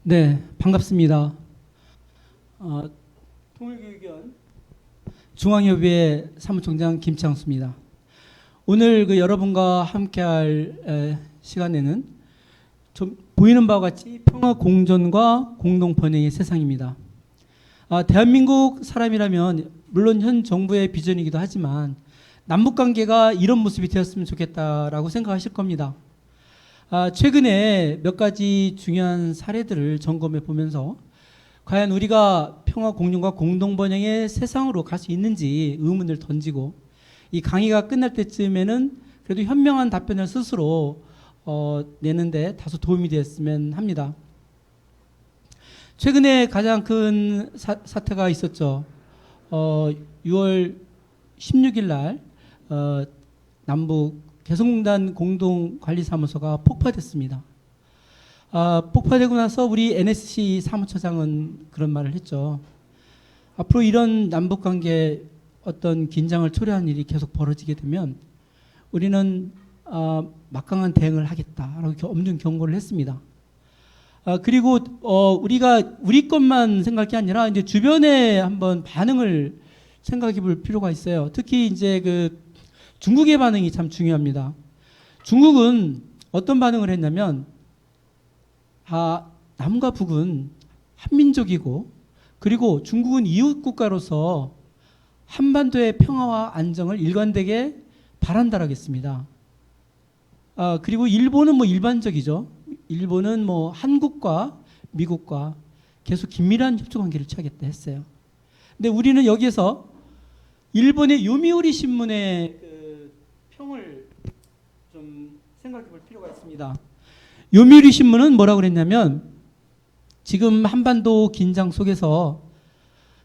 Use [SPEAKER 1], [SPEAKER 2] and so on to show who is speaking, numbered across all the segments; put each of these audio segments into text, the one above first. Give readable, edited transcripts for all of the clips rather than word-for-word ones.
[SPEAKER 1] 네, 반갑습니다. 통일교육위원 중앙협의회 사무총장 김창수입니다. 오늘 여러분과 함께할 시간에는 좀 보이는 바와 같이 평화 공존과 공동 번영의 세상입니다. 대한민국 사람이라면 물론 현 정부의 비전이기도 하지만 남북 관계가 이런 모습이 되었으면 좋겠다라고 생각하실 겁니다. 최근에 몇 가지 중요한 사례들을 점검해 보면서 과연 우리가 평화 공존과 공동 번영의 세상으로 갈 수 있는지 의문을 던지고 이 강의가 끝날 때쯤에는 그래도 현명한 답변을 스스로 내는데 다소 도움이 되었으면 합니다. 최근에 가장 큰 사태가 있었죠. 6월 16일 날 남북 개성공단 공동관리사무소가 폭파됐습니다. 폭파되고 나서 우리 NSC 사무처장은 그런 말을 했죠. 앞으로 이런 남북관계 어떤 긴장을 초래하는 일이 계속 벌어지게 되면 우리는 막강한 대응을 하겠다라고 엄중 경고를 했습니다. 그리고 우리가 우리 것만 생각할 게 아니라 이제 주변에 한번 반응을 생각해 볼 필요가 있어요. 특히 이제 중국의 반응이 참 중요합니다. 중국은 어떤 반응을 했냐면 남과 북은 한민족이고 그리고 중국은 이웃 국가로서 한반도의 평화와 안정을 일관되게 바란다라고 했습니다. 그리고 일본은 일반적이죠. 일본은 한국과 미국과 계속 긴밀한 협조 관계를 취하겠다 했어요. 근데 우리는 여기에서 일본의 요미우리 신문의 평을 좀 생각해 볼 필요가 있습니다. 요미우리 신문은 뭐라고 그랬냐면 지금 한반도 긴장 속에서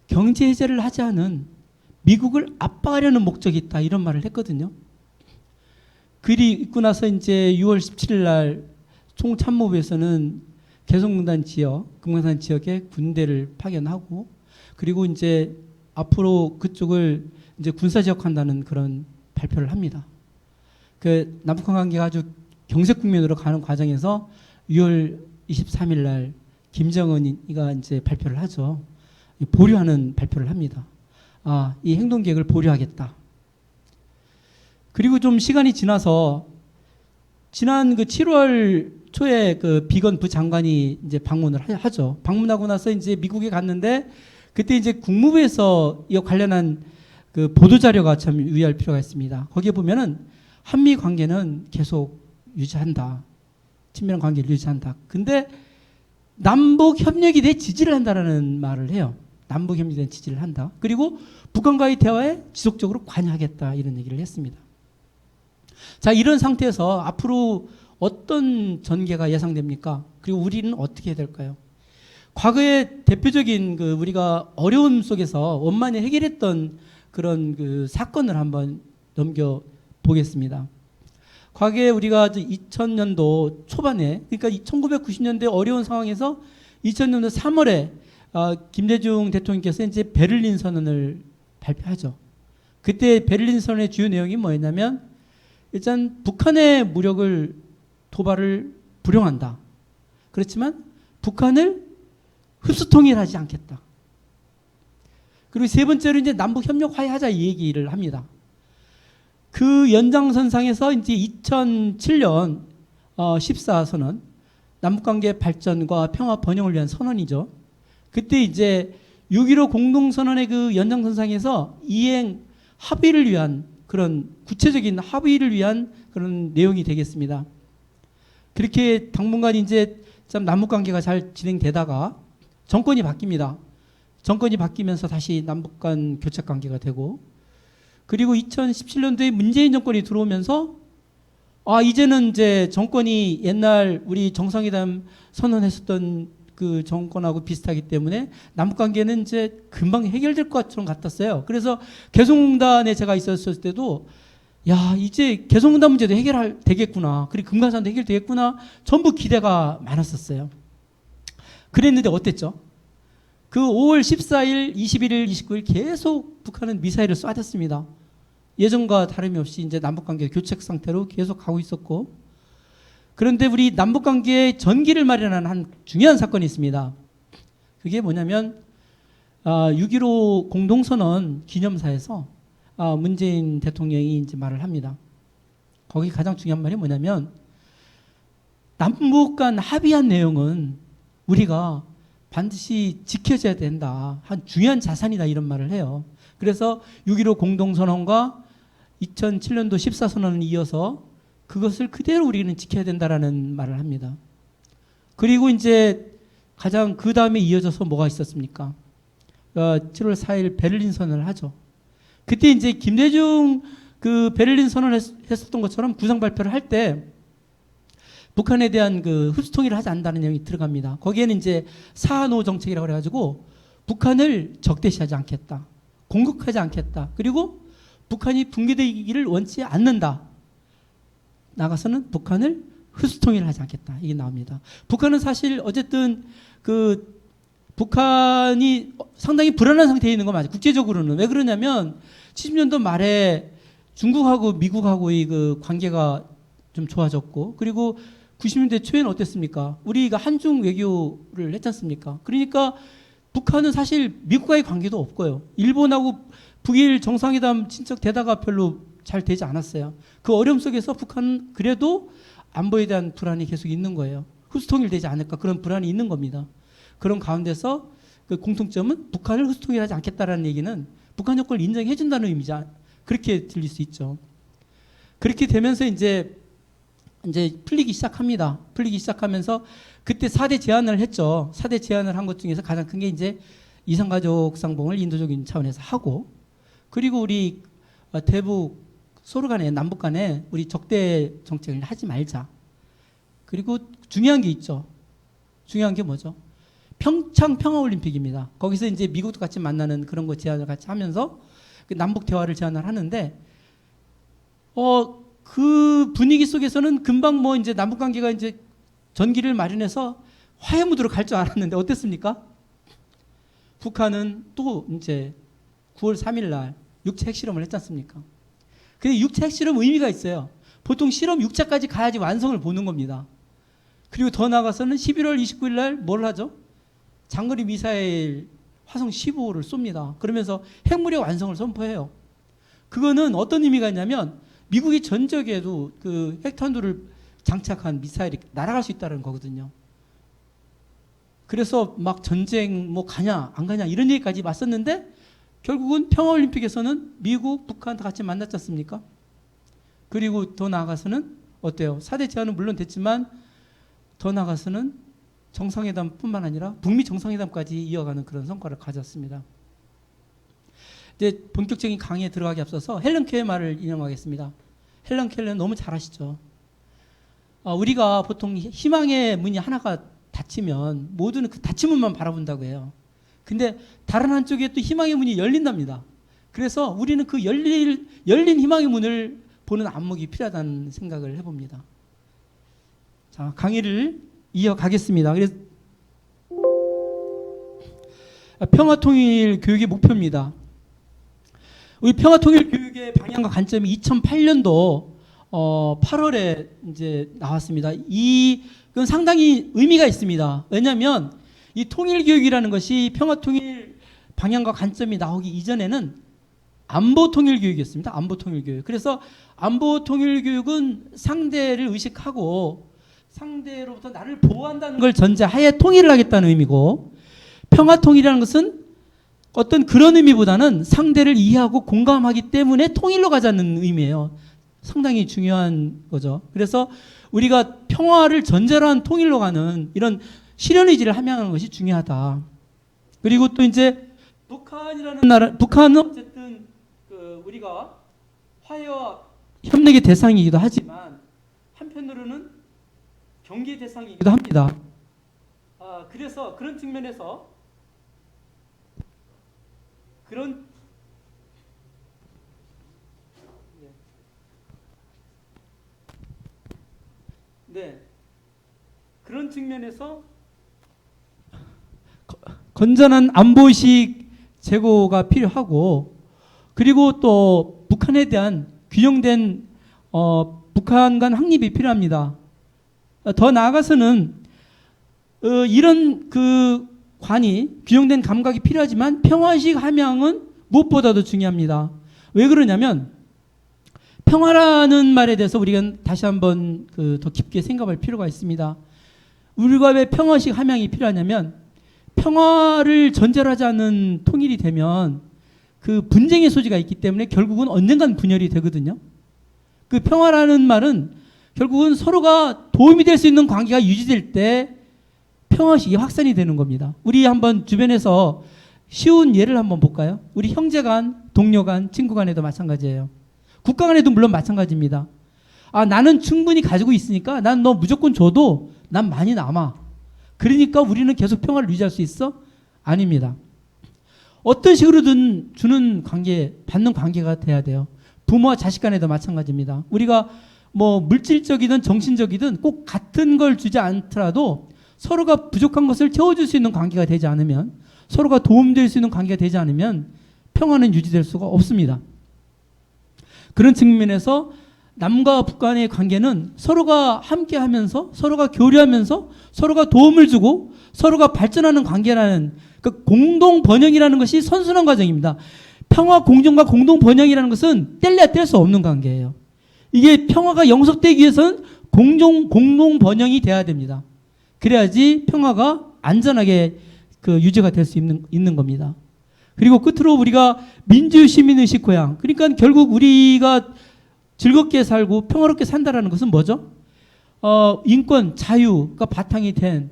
[SPEAKER 1] 경제 해제를 하지 않은 미국을 압박하려는 목적이 있다 이런 말을 했거든요. 글이 있고 나서 이제 6월 17일 날 총참모부에서는 개성공단 지역, 금강산 지역에 군대를 파견하고 그리고 이제 앞으로 그쪽을 이제 군사지역한다는 그런 발표를 합니다. 남북한 관계가 아주 경색 국면으로 가는 과정에서 6월 23일 날 김정은이가 이제 발표를 하죠. 보류하는 발표를 합니다. 이 행동 계획을 보류하겠다. 그리고 좀 시간이 지나서 지난 7월 초에 비건 부장관이 이제 방문을 하죠. 방문하고 나서 이제 미국에 갔는데 그때 이제 국무부에서 이 관련한 보도 자료가 참 유의할 필요가 있습니다. 거기에 보면은 한미 관계는 계속 유지한다. 친밀한 관계를 유지한다. 근데 남북 협력에 대해 지지를 한다라는 말을 해요. 남북 협력에 대해 지지를 한다. 그리고 북한과의 대화에 지속적으로 관여하겠다 이런 얘기를 했습니다. 자, 이런 상태에서 앞으로 어떤 전개가 예상됩니까? 그리고 우리는 어떻게 해야 될까요? 과거에 대표적인 우리가 어려움 속에서 원만히 해결했던 그런 사건을 한번 넘겨 보겠습니다. 과거에 우리가 2000년도 초반에 그러니까 1990년대 어려운 상황에서 2000년도 3월에 김대중 대통령께서 이제 베를린 선언을 발표하죠. 그때 베를린 선언의 주요 내용이 뭐였냐면 일단 북한의 무력을 도발을 불용한다. 그렇지만 북한을 흡수통일하지 않겠다. 그리고 세 번째로 이제 남북 협력 화해하자 이 얘기를 합니다. 그 연장선상에서 이제 2007년 14선언 남북관계 발전과 평화 번영을 위한 선언이죠. 그때 이제 6.15 공동선언의 그 연장선상에서 이행 합의를 위한 그런 구체적인 합의를 위한 그런 내용이 되겠습니다. 그렇게 당분간 이제 참 남북관계가 잘 진행되다가 정권이 바뀝니다. 정권이 바뀌면서 다시 남북 간 교착관계가 되고 그리고 2017년도에 문재인 정권이 들어오면서 이제는 이제 정권이 옛날 우리 정상회담 선언했었던 그 정권하고 비슷하기 때문에 남북 관계는 이제 금방 해결될 것처럼 같았어요. 그래서 개성공단에 제가 있었을 때도 이제 개성공단 문제도 되겠구나. 그리고 금강산도 해결되겠구나. 전부 기대가 많았었어요. 그랬는데 어땠죠? 5월 14일, 21일, 29일 계속 북한은 미사일을 쏴댔습니다. 예전과 다름이 없이 이제 남북관계 교착 상태로 계속 가고 있었고 그런데 우리 남북 관계의 전기를 마련하는 한 중요한 사건이 있습니다. 그게 뭐냐면 6.15 공동선언 기념사에서 문재인 대통령이 이제 말을 합니다. 거기 가장 중요한 말이 뭐냐면 남북 간 합의한 내용은 우리가 반드시 지켜져야 된다. 한 중요한 자산이다 이런 말을 해요. 그래서 6.15 공동선언과 2007년도 14선언을 이어서 그것을 그대로 우리는 지켜야 된다라는 말을 합니다. 그리고 이제 가장 그 다음에 이어져서 뭐가 있었습니까? 7월 4일 베를린 선언을 하죠. 그때 이제 김대중 그 베를린 선언을 했었던 것처럼 구상 발표를 할 때 북한에 대한 그 흡수 통일을 하지 않는다는 내용이 들어갑니다. 거기에는 이제 사노 정책이라고 그래가지고 북한을 적대시하지 않겠다. 공격하지 않겠다. 그리고 북한이 붕괴되기를 원치 않는다. 나가서는 북한을 흡수 통일을 하지 않겠다. 이게 나옵니다. 북한은 사실 어쨌든 그 북한이 상당히 불안한 상태에 있는 거 맞아요. 국제적으로는. 왜 그러냐면 70년도 말에 중국하고 미국하고의 그 관계가 좀 좋아졌고 그리고 90년대 초에는 어땠습니까? 우리가 한중 외교를 했지 않습니까? 그러니까 북한은 사실 미국과의 관계도 없고요. 일본하고 북일 정상회담 친척되다가 별로 잘 되지 않았어요. 그 어려움 속에서 북한은 그래도 안보에 대한 불안이 계속 있는 거예요. 흡수통일되지 않을까 그런 불안이 있는 겁니다. 그런 가운데서 그 공통점은 북한을 흡수통일하지 않겠다라는 얘기는 북한 여건을 인정해 준다는 의미자. 그렇게 들릴 수 있죠. 그렇게 되면서 이제 풀리기 시작합니다. 풀리기 시작하면서 그때 4대 제안을 했죠. 4대 제안을 한 것 중에서 가장 큰 게 이제 이산가족 상봉을 인도적인 차원에서 하고 그리고 우리 대북 서로 간에 남북 간에 우리 적대 정책을 하지 말자. 그리고 중요한 게 있죠. 중요한 게 뭐죠? 평창 평화올림픽입니다. 거기서 이제 미국도 같이 만나는 그런 거 제안을 같이 하면서 남북 대화를 제안을 하는데 그 분위기 속에서는 금방 뭐 이제 남북 관계가 이제 전기를 마련해서 화해 무드로 갈 줄 알았는데 어땠습니까? 북한은 또 이제 9월 3일 날 육체 핵실험을 했지 않습니까? 근데 육체 핵실험 의미가 있어요. 보통 실험 6차까지 가야지 완성을 보는 겁니다. 그리고 더 나아가서는 11월 29일 날 뭘 하죠? 장거리 미사일 화성 15호를 쏩니다. 그러면서 핵무력 완성을 선포해요. 그거는 어떤 의미가 있냐면 미국이 전적에도 그 핵탄두를 장착한 미사일이 날아갈 수 있다는 거거든요. 그래서 막 전쟁 뭐 가냐 안 가냐 이런 얘기까지 왔었는데 결국은 평화올림픽에서는 미국, 북한 다 같이 만났지 않습니까? 그리고 더 나아가서는 어때요? 4대 제안은 물론 됐지만 더 나아가서는 정상회담뿐만 아니라 북미 정상회담까지 이어가는 그런 성과를 가졌습니다. 이제 본격적인 강의에 들어가기 앞서서 헬런 켈러의 말을 인용하겠습니다. 헬런 켈러는 너무 잘 아시죠? 우리가 보통 희망의 문이 하나가 닫히면 모두는 그 닫힌 문만 바라본다고 해요. 근데 다른 한쪽에 또 희망의 문이 열린답니다. 그래서 우리는 그 열린 희망의 문을 보는 안목이 필요하다는 생각을 해봅니다. 자, 강의를 이어가겠습니다. 그래서 평화통일 교육의 목표입니다. 우리 평화통일 교육의 방향과 관점이 2008년도 8월에 이제 나왔습니다. 이건 상당히 의미가 있습니다. 왜냐하면 이 통일교육이라는 것이 평화통일 방향과 관점이 나오기 이전에는 안보통일교육이었습니다. 안보통일교육. 그래서 안보통일교육은 상대를 의식하고 상대로부터 나를 보호한다는 걸 전제하에 통일을 하겠다는 의미고, 평화통일이라는 것은 어떤 그런 의미보다는 상대를 이해하고 공감하기 때문에 통일로 가자는 의미예요. 상당히 중요한 거죠. 그래서 우리가 평화를 전제로 한 통일로 가는 이런 실현 의지를 함양하는 것이 중요하다. 그리고 또 이제 북한이라는 나라, 북한은 어쨌든 우리가 화해와 협력의 대상이기도 하지만 한편으로는 경계 대상이기도 합니다. 그래서 그런 측면에서 그런 측면에서 건전한 안보의식 제고가 필요하고, 그리고 또 북한에 대한 균형된 북한 간 확립이 필요합니다. 더 나아가서는 이런 그 관이 균형된 감각이 필요하지만 평화의식 함양은 무엇보다도 중요합니다. 왜 그러냐면 평화라는 말에 대해서 우리가 다시 한번 더 깊게 생각할 필요가 있습니다. 우리가 왜 평화의식 함양이 필요하냐면 평화를 전제로 하지 않는 통일이 되면 그 분쟁의 소지가 있기 때문에 결국은 언젠간 분열이 되거든요. 그 평화라는 말은 결국은 서로가 도움이 될 수 있는 관계가 유지될 때 평화의식이 확산이 되는 겁니다. 우리 한번 주변에서 쉬운 예를 한번 볼까요? 우리 형제 간, 동료 간, 친구 간에도 마찬가지예요. 국가 간에도 물론 마찬가지입니다. 나는 충분히 가지고 있으니까 난 너 무조건 줘도 난 많이 남아. 그러니까 우리는 계속 평화를 유지할 수 있어? 아닙니다. 어떤 식으로든 주는 관계, 받는 관계가 돼야 돼요. 부모와 자식 간에도 마찬가지입니다. 우리가 뭐 물질적이든 정신적이든 꼭 같은 걸 주지 않더라도 서로가 부족한 것을 채워줄 수 있는 관계가 되지 않으면, 서로가 도움될 수 있는 관계가 되지 않으면 평화는 유지될 수가 없습니다. 그런 측면에서 남과 북 간의 관계는 서로가 함께 하면서, 서로가 교류하면서, 서로가 도움을 주고, 서로가 발전하는 관계라는, 그 공동 번영이라는 것이 선순환 과정입니다. 평화 공존과 공동 번영이라는 것은 뗄래야 뗄 수 없는 관계예요. 이게 평화가 영속되기 위해서는 공동 번영이 돼야 됩니다. 그래야지 평화가 안전하게 유지가 될 수 있는 겁니다. 그리고 끝으로 우리가 민주 시민의식 고양, 그러니까 결국 우리가 즐겁게 살고 평화롭게 산다라는 것은 뭐죠? 인권, 자유가 바탕이 된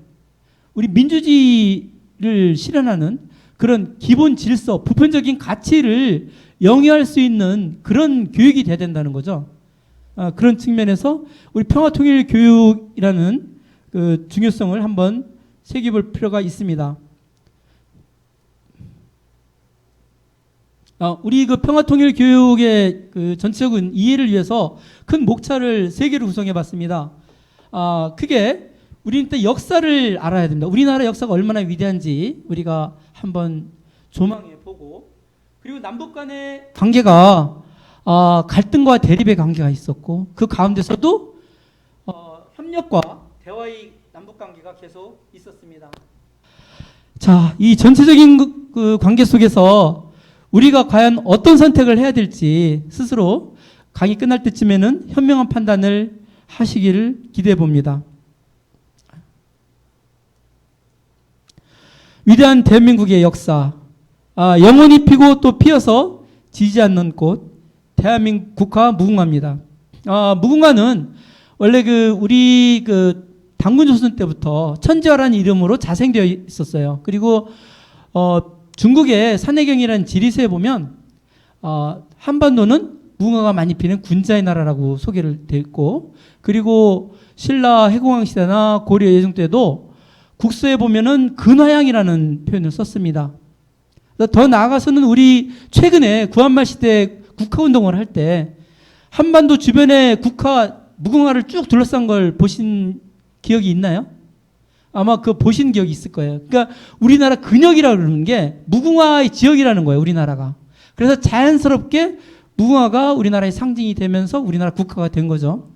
[SPEAKER 1] 우리 민주주의를 실현하는 그런 기본 질서, 보편적인 가치를 영위할 수 있는 그런 교육이 돼야 된다는 거죠. 그런 측면에서 우리 평화통일교육이라는 그 중요성을 한번 새겨볼 필요가 있습니다. 우리 그 평화통일교육의 그 전체적인 이해를 위해서 큰 목차를 3개로 구성해 봤습니다. 크게 우리는 또 역사를 알아야 됩니다. 우리나라 역사가 얼마나 위대한지 우리가 한번 조망해 보고, 그리고 남북 간의 관계가 갈등과 대립의 관계가 있었고, 그 가운데서도 협력과 대화의 남북 관계가 계속 있었습니다. 자, 이 전체적인 그 관계 속에서 우리가 과연 어떤 선택을 해야 될지 스스로 강의 끝날 때쯤에는 현명한 판단을 하시기를 기대해 봅니다. 위대한 대한민국의 역사, 영원히 피고 또 피어서 지지 않는 꽃, 대한민국 국화 무궁화입니다. 무궁화는 원래 우리 단군 조선 때부터 천지화라는 이름으로 자생되어 있었어요. 그리고 중국의 산해경이라는 지리서에 보면 한반도는 무궁화가 많이 피는 군자의 나라라고 소개를 되어 있고, 그리고 신라 해공왕 시대나 고려 예종 때도 국서에 보면은 근화양이라는 표현을 썼습니다. 더 나아가서는 우리 최근에 구한말 시대 국화운동을 할 때 한반도 주변에 무궁화를 쭉 둘러싼 걸 보신 기억이 있나요? 아마 보신 기억이 있을 거예요. 그러니까 우리나라 근역이라고 그러는 게 무궁화의 지역이라는 거예요, 우리나라가. 그래서 자연스럽게 무궁화가 우리나라의 상징이 되면서 우리나라 국화가 된 거죠.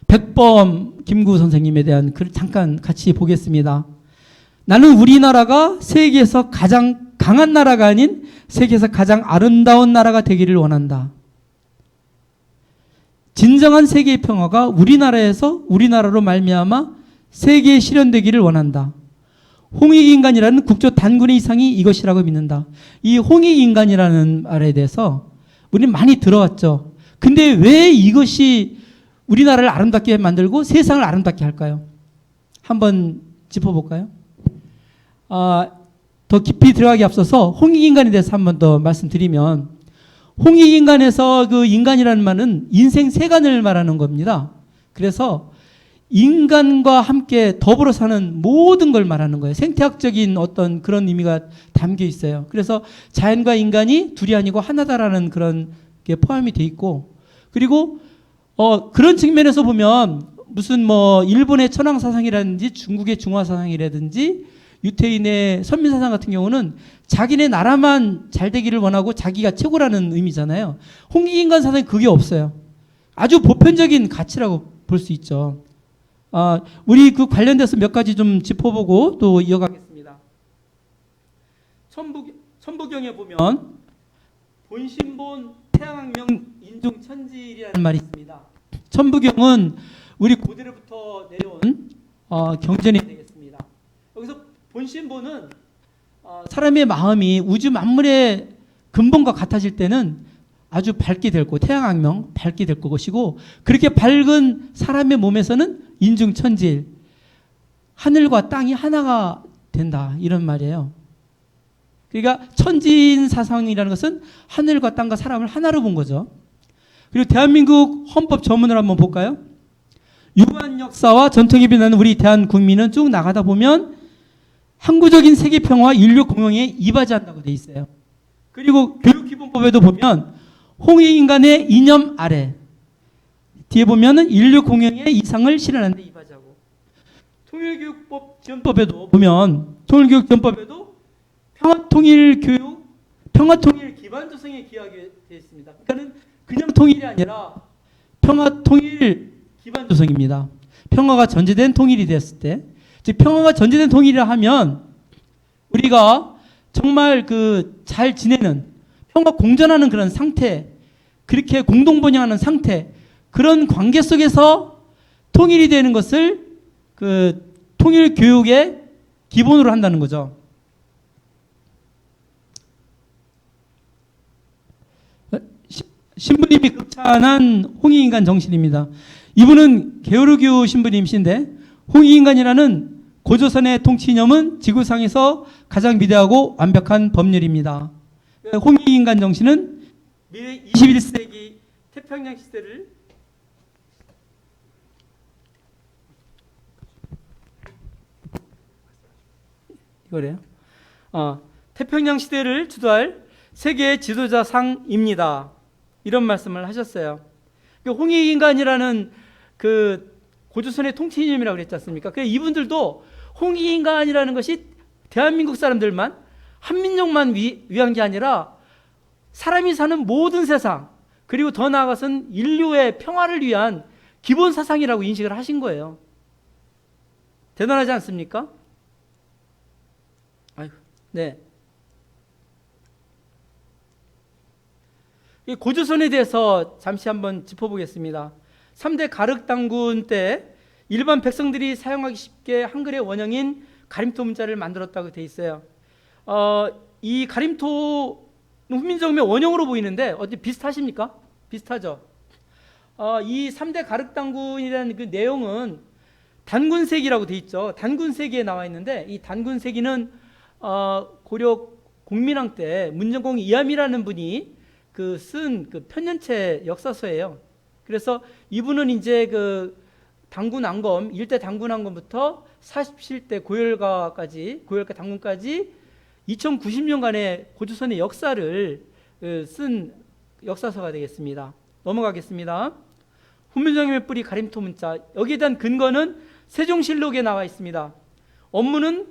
[SPEAKER 1] 백범 김구 선생님에 대한 글을 잠깐 같이 보겠습니다. 나는 우리나라가 세계에서 가장 강한 나라가 아닌 세계에서 가장 아름다운 나라가 되기를 원한다. 진정한 세계의 평화가 우리나라에서 우리나라로 말미암아 세계에 실현되기를 원한다. 홍익인간이라는 국조 단군의 이상이 이것이라고 믿는다. 이 홍익인간이라는 말에 대해서 우리는 많이 들어왔죠. 근데 왜 이것이 우리나라를 아름답게 만들고 세상을 아름답게 할까요? 한번 짚어볼까요? 더 깊이 들어가기 앞서서 홍익인간에 대해서 한번 더 말씀드리면, 홍익인간에서 그 인간이라는 말은 인생 세간을 말하는 겁니다. 그래서 인간과 함께 더불어 사는 모든 걸 말하는 거예요. 생태학적인 어떤 그런 의미가 담겨 있어요. 그래서 자연과 인간이 둘이 아니고 하나다라는 그런 게 포함이 돼 있고, 그리고 그런 측면에서 보면 무슨 일본의 천황사상이라든지 중국의 중화사상이라든지 유태인의 선민사상 같은 경우는 자기네 나라만 잘 되기를 원하고 자기가 최고라는 의미잖아요. 홍익인간 사상에 그게 없어요. 아주 보편적인 가치라고 볼 수 있죠. 우리 그 관련돼서 몇 가지 좀 짚어보고 또 이어가겠습니다. 천부경에 보면 본신본 태양학명 인중천질이라는 말이 있습니다. 천부경은 우리 고대로부터 내려온 경전이 되겠습니다. 여기서 본신본은 사람의 마음이 우주 만물의 근본과 같아질 때는 아주 밝게 될 거고 태양학명 밝게 될 것이고 그렇게 밝은 사람의 몸에서는 인중천질 하늘과 땅이 하나가 된다 이런 말이에요. 그러니까 천진사상이라는 것은 하늘과 땅과 사람을 하나로 본 거죠. 그리고 대한민국 헌법 전문을 한번 볼까요? 유한 역사와 전통이 빛나는 우리 대한국민은 쭉 나가다 보면 항구적인 세계평화와 인류 공영에 이바지한다고 돼 있어요. 그리고 교육기본법에도 보면 홍익인간의 이념 아래 뒤에 보면은 인류 공영의 이상을 실현하는 데 이바지하고 통일교육법 지원법에도 보면 통일교육지원법에도 평화통일교육, 평화통일 기반 조성에 기여하게 되어 있습니다. 그러니까는 그냥 통일이 아니라 평화통일 기반 조성입니다. 평화가 전제된 통일이 됐을 때, 즉 평화가 전제된 통일이라 하면 우리가 정말 그 잘 지내는 평화 공존하는 그런 상태, 그렇게 공동 번영하는 상태, 그런 관계 속에서 통일이 되는 것을 그 통일 교육의 기본으로 한다는 거죠. 신부님이 극찬한 홍익인간 정신입니다. 이분은 게오르교 신부님이신데 홍익인간이라는 고조선의 통치이념은 지구상에서 가장 위대하고 완벽한 법률입니다. 홍익인간 정신은 미래 21세기 태평양 시대를 이거래요. 태평양 시대를 주도할 세계 지도자상입니다. 이런 말씀을 하셨어요. 홍익인간이라는 그 고조선의 통치이념이라고 그랬지 않습니까? 그래서 이분들도 홍익인간이라는 것이 대한민국 사람들만 한민족만 위한 게 아니라 사람이 사는 모든 세상 그리고 더 나아가서는 인류의 평화를 위한 기본 사상이라고 인식을 하신 거예요. 대단하지 않습니까? 아이고, 네. 고조선에 대해서 잠시 한번 짚어보겠습니다. 3대 가륵당군 때 일반 백성들이 사용하기 쉽게 한글의 원형인 가림토 문자를 만들었다고 돼 있어요. 이 가림토 훈민정음의 원형으로 보이는데 어디 비슷하십니까? 비슷하죠. 이 3대 가륵당군이라는 그 내용은 단군세기라고 돼 있죠. 단군세기에 나와 있는데 이 단군세기는 고려 공민왕 때 문정공 이암이라는 분이 쓴 그 편년체 역사서예요. 그래서 이분은 이제 그 당군왕검, 1대 당군왕검부터 47대 고열가 당군까지 2090년간의 고조선의 역사를 쓴 역사서가 되겠습니다. 넘어가겠습니다. 훈민정음의 뿌리 가림토 문자, 여기에 대한 근거는 세종실록에 나와 있습니다. 업무는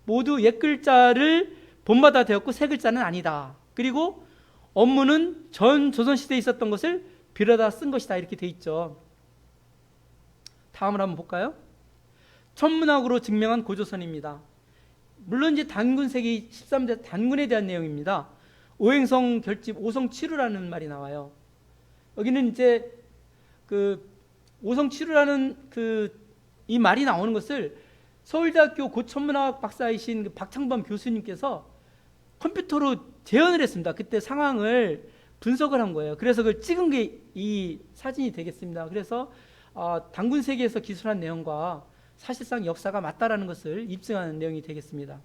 [SPEAKER 1] 모두 옛글자를 본받아 되었고 새 글자는 아니다. 그리고 업무는 전 조선시대에 있었던 것을 빌어다 쓴 것이다. 이렇게 돼 있죠. 다음을 한번 볼까요? 천문학으로 증명한 고조선입니다. 물론 이제 단군세기 13대 단군에 대한 내용입니다. 오행성 결집 오성치루라는 말이 나와요. 여기는 이제 그 오성치루라는 이 말이 나오는 것을 서울대학교 고천문학 박사이신 그 박창범 교수님께서 컴퓨터로 재현을 했습니다. 그때 상황을 분석을 한 거예요. 그래서 그걸 찍은 게 이 사진이 되겠습니다. 그래서 단군세기에서 기술한 내용과 사실상 역사가 맞다라는 것을 입증하는 내용이 되겠습니다.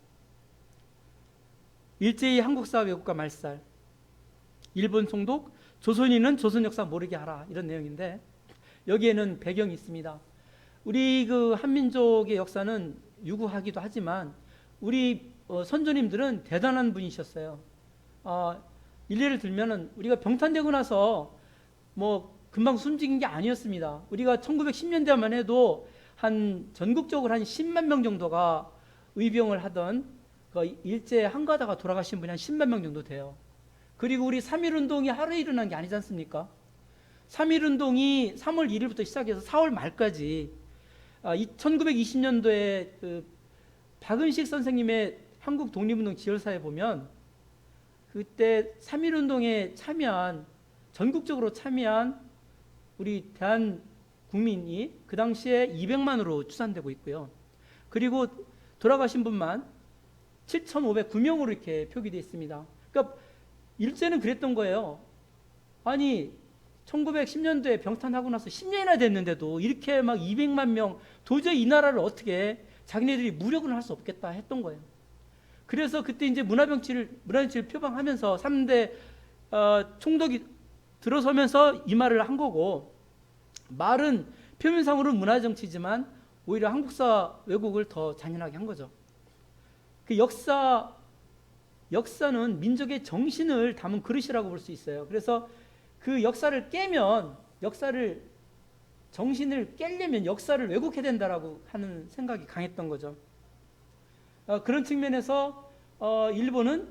[SPEAKER 1] 일제히 한국사 왜곡과 말살, 일본 총독, 조선인은 조선 역사 모르게 하라, 이런 내용인데 여기에는 배경이 있습니다. 우리 그 한민족의 역사는 유구하기도 하지만 우리 선조님들은 대단한 분이셨어요. 일례를 들면은 우리가 병탄되고 나서 뭐 금방 숨진 게 아니었습니다. 우리가 1910년대만 해도 한 전국적으로 한 10만 명 정도가 의병을 하던 그 일제 한가다가 돌아가신 분이 한 10만 명 정도 돼요. 그리고 우리 3.1운동이 하루에 일어난 게 아니지 않습니까? 3.1운동이 3월 1일부터 시작해서 4월 말까지 1920년도에 그 박은식 선생님의 한국 독립운동 지열사에 보면 그때 3.1운동에 참여한, 전국적으로 참여한 우리 대한 국민이 그 당시에 200만으로 추산되고 있고요. 그리고 돌아가신 분만 7,509명으로 이렇게 표기되어 있습니다. 그러니까 일제는 그랬던 거예요. 아니 1910년도에 병탄하고 나서 10년이나 됐는데도 이렇게 막 200만 명, 도저히 이 나라를 어떻게 자기네들이 무력은 할 수 없겠다 했던 거예요. 그래서 그때 이제 문화정치를 표방하면서 3대 총독이 들어서면서 이 말을 한 거고, 말은 표면상으로는 문화정치지만 오히려 한국사 왜곡을 더 잔인하게 한 거죠. 그 역사는 민족의 정신을 담은 그릇이라고 볼 수 있어요. 그래서 그 역사를 깨면, 정신을 깨려면 역사를 왜곡해야 된다라고 하는 생각이 강했던 거죠. 그런 측면에서 일본은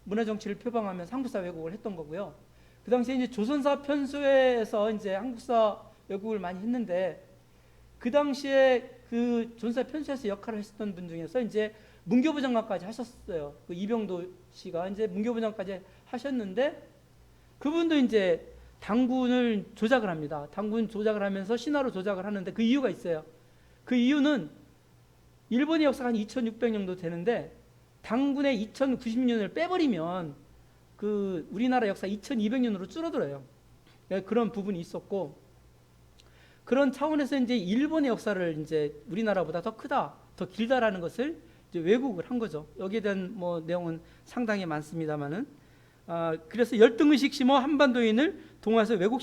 [SPEAKER 1] 문화정치를 표방하면서 한국사 왜곡을 했던 거고요. 그 당시에 이제 조선사 편수에서 이제 한국사 왜곡을 많이 했는데, 그 당시에 그 조선사 편수에서 역할을 했었던 분 중에서 이제 문교부 장관까지 하셨어요. 그 이병도 씨가 이제 문교부 장관까지 하셨는데, 그분도 이제 당군을 조작을 합니다. 당군 조작을 하면서 신화로 조작을 하는데 그 이유가 있어요. 그 이유는 일본의 역사가 한 2600년도 되는데 당군의 2090년을 빼버리면 그 우리나라 역사 2200년으로 줄어들어요. 그런 부분이 있었고, 그런 차원에서 이제 일본의 역사를 이제 우리나라보다 더 크다, 더 길다라는 것을 이제 왜곡을 한 거죠. 여기에 대한 뭐 내용은 상당히 많습니다만은, 그래서 열등의식 심어 한반도인을 동화에서 왜곡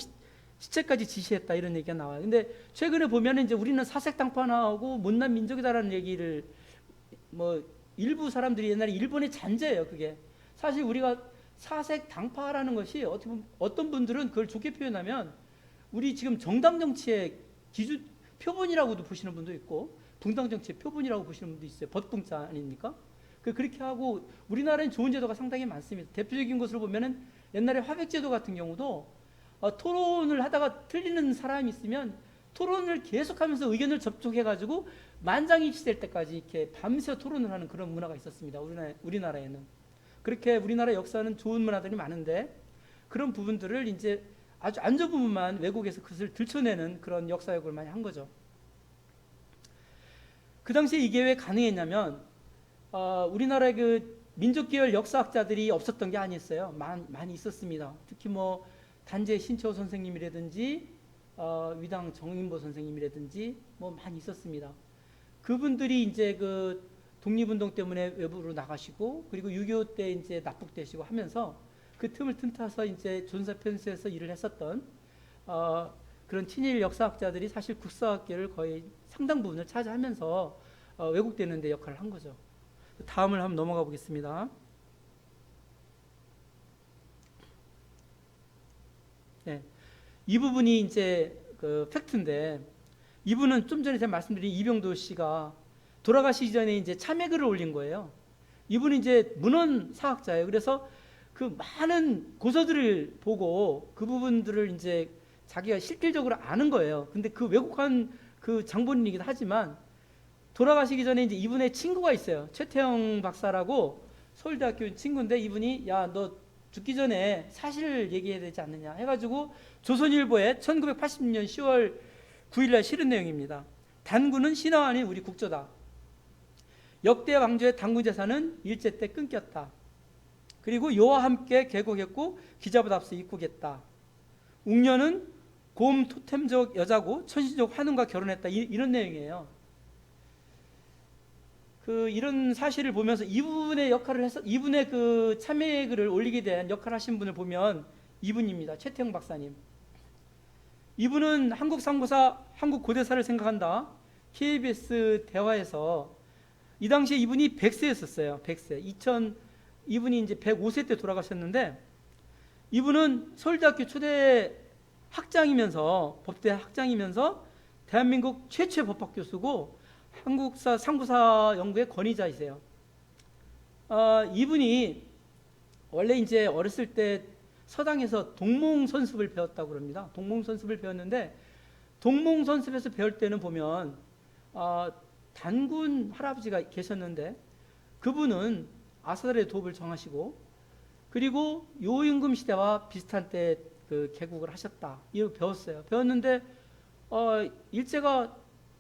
[SPEAKER 1] 시체까지 지시했다, 이런 얘기가 나와요. 근데 최근에 보면 이제 우리는 사색당파하고 못난 민족이다라는 얘기를 뭐 일부 사람들이 옛날에 일본의 잔재예요. 그게 사실 우리가 사색당파라는 것이 어떻게 보면 어떤 분들은 그걸 좋게 표현하면 우리 지금 정당 정치의 기준 표본이라고도 보시는 분도 있고 붕당 정치의 표본이라고 보시는 분도 있어요. 벗붕자 아닙니까? 그렇게 하고 우리나라는 좋은 제도가 상당히 많습니다. 대표적인 것으로 보면은 옛날에 화백제도 같은 경우도 토론을 하다가 틀리는 사람이 있으면 토론을 계속하면서 의견을 접촉해가지고 만장일치될 때까지 이렇게 밤새 토론을 하는 그런 문화가 있었습니다. 우리나라에는. 그렇게 우리나라 역사는 좋은 문화들이 많은데 그런 부분들을 이제 아주 안 좋은 부분만 왜곡해서 그것을 들춰내는 그런 역사 왜곡을 많이 한 거죠. 그 당시에 이게 왜 가능했냐면 우리나라의 그 민족계열 역사학자들이 없었던 게 아니었어요. 많이 있었습니다. 특히 뭐 단재 신채호 선생님이라든지 위당 정인보 선생님이라든지 뭐 많이 있었습니다. 그분들이 이제 그 독립운동 때문에 외부로 나가시고 그리고 6.25 때 이제 납북되시고 하면서 그 틈을 틈타서 이제 조선사 편수에서 일을 했었던 그런 친일 역사학자들이 사실 국사학계를 거의 상당 부분을 차지하면서 왜곡되는 데 역할을 한 거죠. 다음을 한번 넘어가 보겠습니다. 네. 이 부분이 이제 그 팩트인데, 이분은 좀 전에 제가 말씀드린 이병도 씨가 돌아가시기 전에 이제 참회글을 올린 거예요. 이분은 이제 문헌 사학자예요. 그래서 그 많은 고서들을 보고 그 부분들을 이제 자기가 실질적으로 아는 거예요. 근데 그 왜곡한 그 장본인이기도 하지만 돌아가시기 전에 이제 이분의 친구가 있어요. 최태영 박사라고 서울대학교 친구인데 이분이 야, 너 죽기 전에 사실을 얘기해야 되지 않느냐 해가지고 조선일보에 1980년 10월 9일날 실은 내용입니다. 단군은 신화 아닌 우리 국조다. 역대 왕조의 단군 재산은 일제 때 끊겼다. 그리고 요와 함께 개국했고 기자보다 앞서 입국했다. 웅녀는 곰 토템족 여자고 천신족 환웅과 결혼했다. 이런 내용이에요. 이런 사실을 보면서 이분의 역할을 해서 이분의 그 참회 글을 올리게 된 역할을 하신 분을 보면 이분입니다. 최태영 박사님. 이분은 한국 상고사, 한국 고대사를 생각한다. KBS 대화에서 이 당시에 이분이 100세였었어요. 100세. 이분이 이제 105세 때 돌아가셨는데 이분은 서울대학교 초대 학장이면서 법대 학장이면서 대한민국 최초의 법학 교수고 한국사 상고사 연구의 권위자이세요. 이분이 원래 이제 어렸을 때 서당에서 동몽선습을 배웠다고 그럽니다. 동몽선습을 배웠는데 동몽선습에서 배울 때는 보면 단군 할아버지가 계셨는데 그분은 아사달의 도읍을 정하시고 그리고 요임금 시대와 비슷한 때 그 개국을 하셨다. 이거 배웠어요. 배웠는데 일제가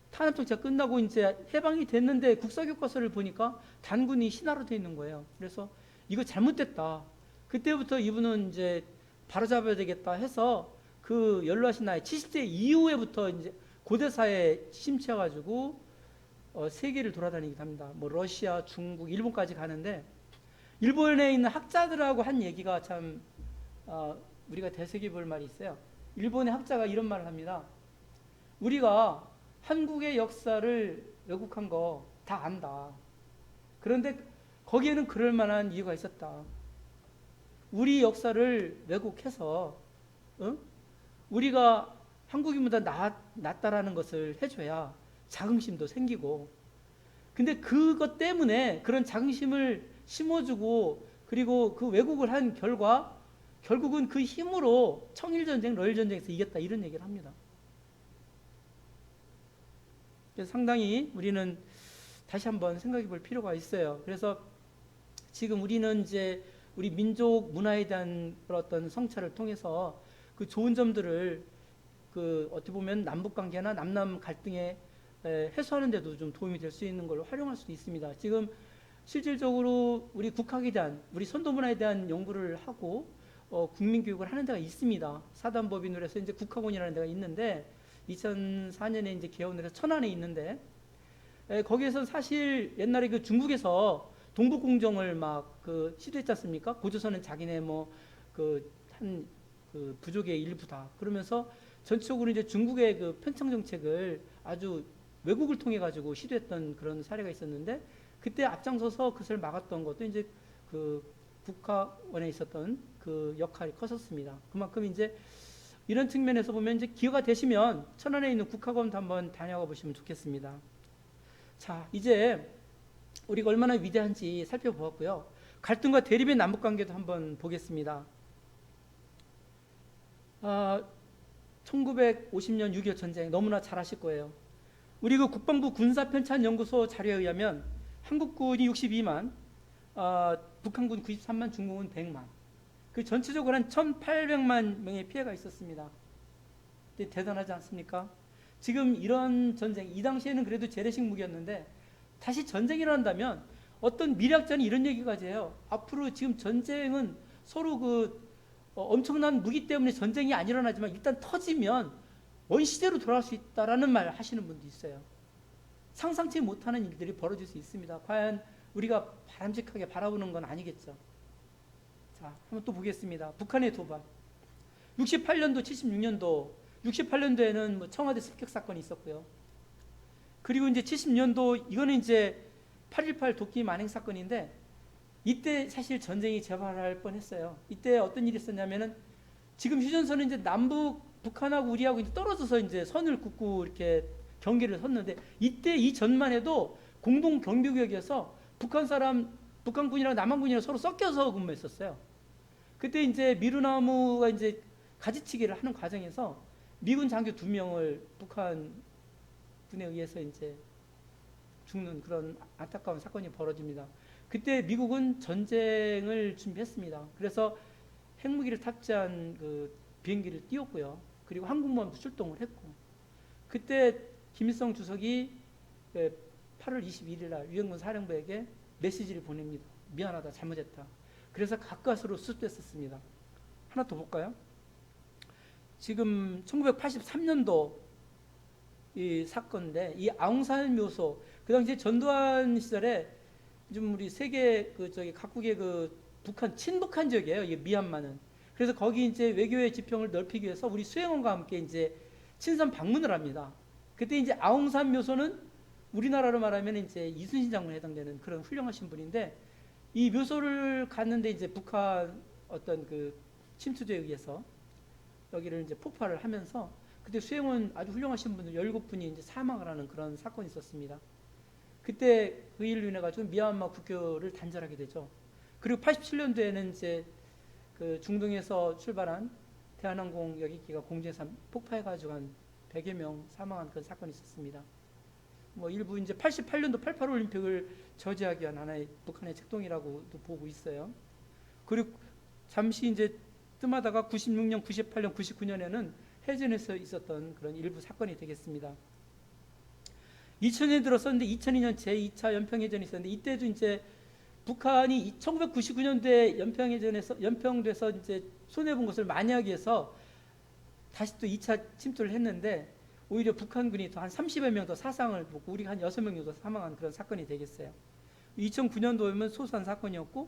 [SPEAKER 1] 탄압정치가 끝나고 이제 해방이 됐는데 국사교과서를 보니까 단군이 신하로 돼 있는 거예요. 그래서 이거 잘못됐다. 그때부터 이분은 이제 바로잡아야 되겠다 해서 그 연로하신 나이 70대 이후에부터 이제 고대사에 심취해가지고 세계를 돌아다니기도 합니다. 뭐 러시아, 중국, 일본까지 가는데 일본에 있는 학자들하고 한 얘기가 참 우리가 되새겨 볼 말이 있어요. 일본의 학자가 이런 말을 합니다. 우리가 한국의 역사를 왜곡한 거 다 안다. 그런데 거기에는 그럴 만한 이유가 있었다. 우리 역사를 왜곡해서 우리가 한국인보다 낫다라는 것을 해줘야 자긍심도 생기고 근데 그것 때문에 그런 자긍심을 심어주고 그리고 그 왜곡을 한 결과 결국은 그 힘으로 청일전쟁, 러일전쟁에서 이겼다 이런 얘기를 합니다. 그래서 상당히 우리는 다시 한번 생각해 볼 필요가 있어요. 그래서 지금 우리는 이제 우리 민족 문화에 대한 어떤 성찰을 통해서 그 좋은 점들을 그 어떻게 보면 남북 관계나 남남 갈등에 해소하는 데도 좀 도움이 될 수 있는 걸 활용할 수도 있습니다. 지금 실질적으로 우리 국학에 대한 우리 선도 문화에 대한 연구를 하고 국민 교육을 하는 데가 있습니다. 사단법인으로 해서 이제 국학원이라는 데가 있는데 2004년에 이제 개원을 해서 천안에 있는데 거기에서 사실 옛날에 그 중국에서 동북공정을 막 그 시도했지 않습니까? 고조선은 자기네 뭐 그 한 그 부족의 일부다. 그러면서 전적으로 이제 중국의 그 편청 정책을 아주 외국을 통해 가지고 시도했던 그런 사례가 있었는데 그때 앞장서서 그것을 막았던 것도 이제 그 국학원에 있었던 그 역할이 컸었습니다. 그만큼 이제 이런 측면에서 보면 이제 기회가 되시면 천안에 있는 국학원도 한번 다녀가 보시면 좋겠습니다. 자, 이제 우리가 얼마나 위대한지 살펴보았고요. 갈등과 대립의 남북 관계도 한번 보겠습니다. 1950년 6.25 전쟁 너무나 잘 아실 거예요. 우리 그 국방부 군사편찬연구소 자료에 의하면 한국군이 62만, 북한군 93만, 중국은 100만. 그 전체적으로 한 1,800만 명의 피해가 있었습니다. 대단하지 않습니까? 지금 이런 전쟁, 이 당시에는 그래도 재래식 무기였는데 다시 전쟁이 일어난다면 어떤 미래학자는 이런 얘기까지 해요. 앞으로 지금 전쟁은 서로 그 엄청난 무기 때문에 전쟁이 안 일어나지만 일단 터지면 원시대로 돌아갈 수 있다라는 말 하시는 분도 있어요. 상상치 못하는 일들이 벌어질 수 있습니다. 과연 우리가 바람직하게 바라보는 건 아니겠죠. 자, 한번 또 보겠습니다. 북한의 도발. 68년도, 76년도, 68년도에는 뭐 청와대 습격 사건이 있었고요. 그리고 이제 70년도, 이거는 이제 8.18 도끼 만행 사건인데, 이때 사실 전쟁이 재발할 뻔 했어요. 이때 어떤 일이 있었냐면은, 지금 휴전선은 이제 남북, 북한하고 우리하고 이제 떨어져서 이제 선을 긋고 이렇게 경계를 섰는데, 이때 이 전만 해도 공동 경비구역이어서 북한군이랑 남한군이랑 서로 섞여서 근무했었어요. 그때 이제 미루나무가 이제 가지치기를 하는 과정에서 미군 장교 2명을 북한 군에 의해서 이제 죽는 그런 안타까운 사건이 벌어집니다. 그때 미국은 전쟁을 준비했습니다. 그래서 핵무기를 탑재한 그 비행기를 띄웠고요. 그리고 항공모함도 출동을 했고, 그때 김일성 주석이 8월 21일 날 유엔군 사령부에게 메시지를 보냅니다. 미안하다, 잘못했다. 그래서 가까스로 수습됐었습니다. 하나 더 볼까요? 지금 1983년도 이 사건인데, 이 아웅산 묘소, 그 당시 전두환 시절에 좀 우리 세계 각국의 그 북한 친북한 지역이에요. 이게 미얀마는. 그래서 거기 이제 외교의 지평을 넓히기 위해서 우리 수행원과 함께 이제 친선 방문을 합니다. 그때 이제 아웅산 묘소는 우리나라로 말하면 이제 이순신 장군에 해당되는 그런 훌륭하신 분인데, 이 묘소를 갔는데 이제 북한 어떤 그 침투제에 의해서 여기를 이제 폭발을 하면서 그때 수행원 아주 훌륭하신 분들 17분이 이제 사망을 하는 그런 사건이 있었습니다. 그때 그 일로 인해 가지고 미얀마 국교를 단절하게 되죠. 그리고 87년도에는 이제 그 중동에서 출발한 대한항공 여객기가 공중에서 폭파해가지고 한 100여 명 사망한 그런 사건이 있었습니다. 뭐 일부 이제 88년도 88 올림픽을 저지하기 위한 하나의 북한의 책동이라고도 보고 있어요. 그리고 잠시 이제 뜸하다가 96년, 98년, 99년에는 해전에서 있었던 그런 일부 사건이 되겠습니다. 2000년 들었었는데 2002년 제2차 연평해전이 있었는데 이때도 이제 북한이 1999년도에 연평돼서 이제 손해본 것을 만회하기 위해서 다시 또 2차 침투를 했는데 오히려 북한군이 더 한 30여 명 더 사상을 입고 우리가 한 6명 정도 사망한 그런 사건이 되겠어요. 2009년도에는 소소한 사건이었고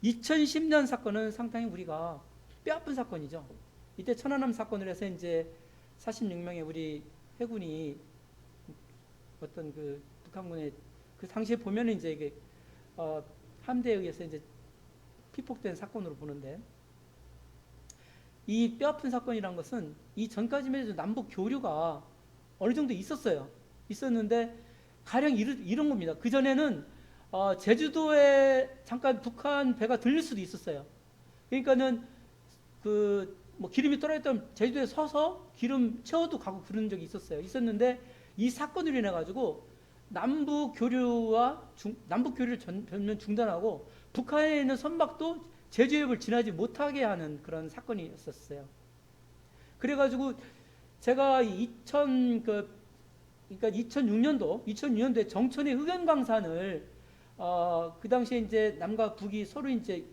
[SPEAKER 1] 2010년 사건은 상당히 우리가 뼈아픈 사건이죠. 이때 천안함 사건을 해서 이제 46명의 우리 해군이 어떤 그 북한군의 그 당시에 보면은 이제 이게 함대에 의해서 이제 피폭된 사건으로 보는데 이 뼈아픈 사건이란 것은 이 전까지만 해도 남북 교류가 어느 정도 있었어요. 있었는데 가령 이런 겁니다. 그 전에는 제주도에 잠깐 북한 배가 들릴 수도 있었어요. 그러니까는 그 뭐 기름이 떨어졌던 제주도에 서서 기름 채워도 가고 그런 적이 있었는데 이 사건으로 인해 가지고 남북 교류를 전면 중단하고 북한에 있는 선박도 제주해협을 지나지 못하게 하는 그런 사건이 있었어요. 그래가지고 제가 2006년도에 정천의 흑연광산을 그 당시에 이제 남과 북이 서로 이제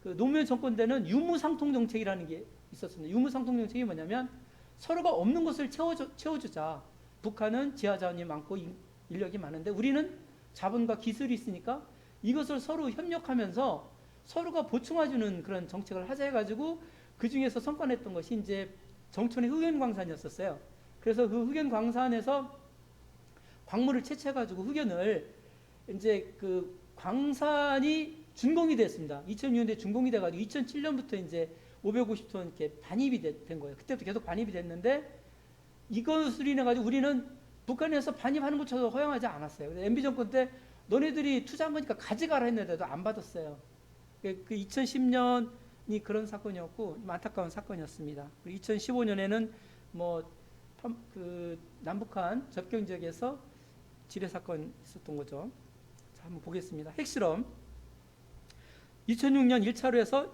[SPEAKER 1] 그 노무현 정권 때는 유무상통 정책이라는 게 있었습니다. 유무상통 정책이 뭐냐면 서로가 없는 것을 채워주자. 북한은 지하자원이 많고 인력이 많은데 우리는 자본과 기술이 있으니까 이것을 서로 협력하면서 서로가 보충해주는 그런 정책을 하자 해가지고 그 중에서 성과냈던 것이 이제 정천의 흑연광산이었었어요. 그래서 그 흑연광산에서 광물을 채취해가지고 흑연을 이제 그 광산이 준공이 됐습니다. 2006년도에 준공이 돼가지고 2007년부터 이제 550톤 이렇게 반입이 된 거예요. 그때부터 계속 반입이 됐는데 이것으로 인해 가지고 우리는 북한에서 반입하는 것조차도 허용하지 않았어요. MB 정권 때 너네들이 투자한 거니까 가져가라 했는데도 안 받았어요. 그 2010년이 그런 사건이었고 좀 안타까운 사건이었습니다. 그리고 2015년에는 뭐 그 남북한 접경 지역에서 지뢰 사건 있었던 거죠. 자, 한번 보겠습니다. 핵실험 2006년 1차로에서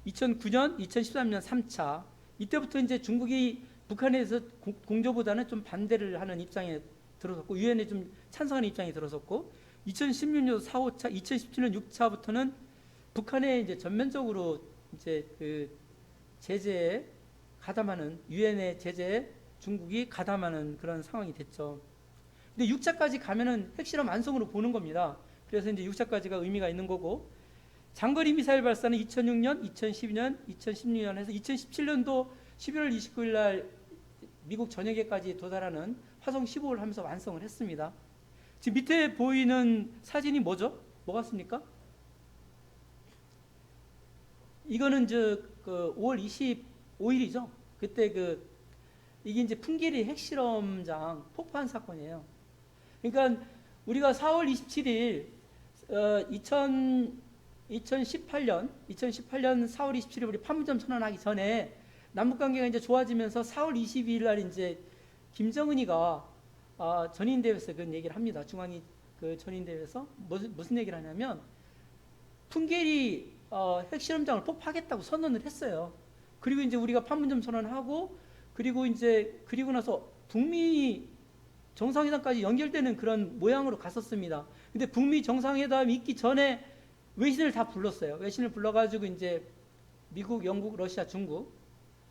[SPEAKER 1] 2009년, 2013년 3차 이때부터 이제 중국이 북한에서 공조보다는 좀 반대를 하는 입장에 들어섰고 유엔에 좀 찬성하는 입장에 들어섰고 2016년 4, 5차, 2017년 6차부터는 북한에 이제 전면적으로 이제 그 제재에 가담하는 유엔의 제재에 중국이 가담하는 그런 상황이 됐죠. 근데 6차까지 가면은 핵실험 완성으로 보는 겁니다. 그래서 이제 6차까지가 의미가 있는 거고 장거리 미사일 발사는 2006년, 2012년, 2016년에서 2017년도 11월 29일 날 미국 전역에까지 도달하는 화성 15를 하면서 완성을 했습니다. 지금 밑에 보이는 사진이 뭐죠? 뭐 같습니까? 이거는 그 5월 25일이죠. 그때 이게 이제 풍계리 핵실험장 폭파한 사건이에요. 그러니까 우리가 4월 27일 2018년 4월 27일 우리 판문점 선언하기 전에 남북 관계가 이제 좋아지면서 4월 22일 날 이제 김정은이가 전인대회에서 그런 얘기를 합니다. 중앙이 그 전인대회에서 무슨 얘기를 하냐면 풍계리 핵실험장을 폭파하겠다고 선언을 했어요. 그리고 이제 우리가 판문점 선언하고 그리고 나서 북미 정상회담까지 연결되는 그런 모양으로 갔었습니다. 근데 북미 정상회담이 있기 전에 외신을 다 불렀어요. 외신을 불러가지고 이제 미국, 영국, 러시아, 중국,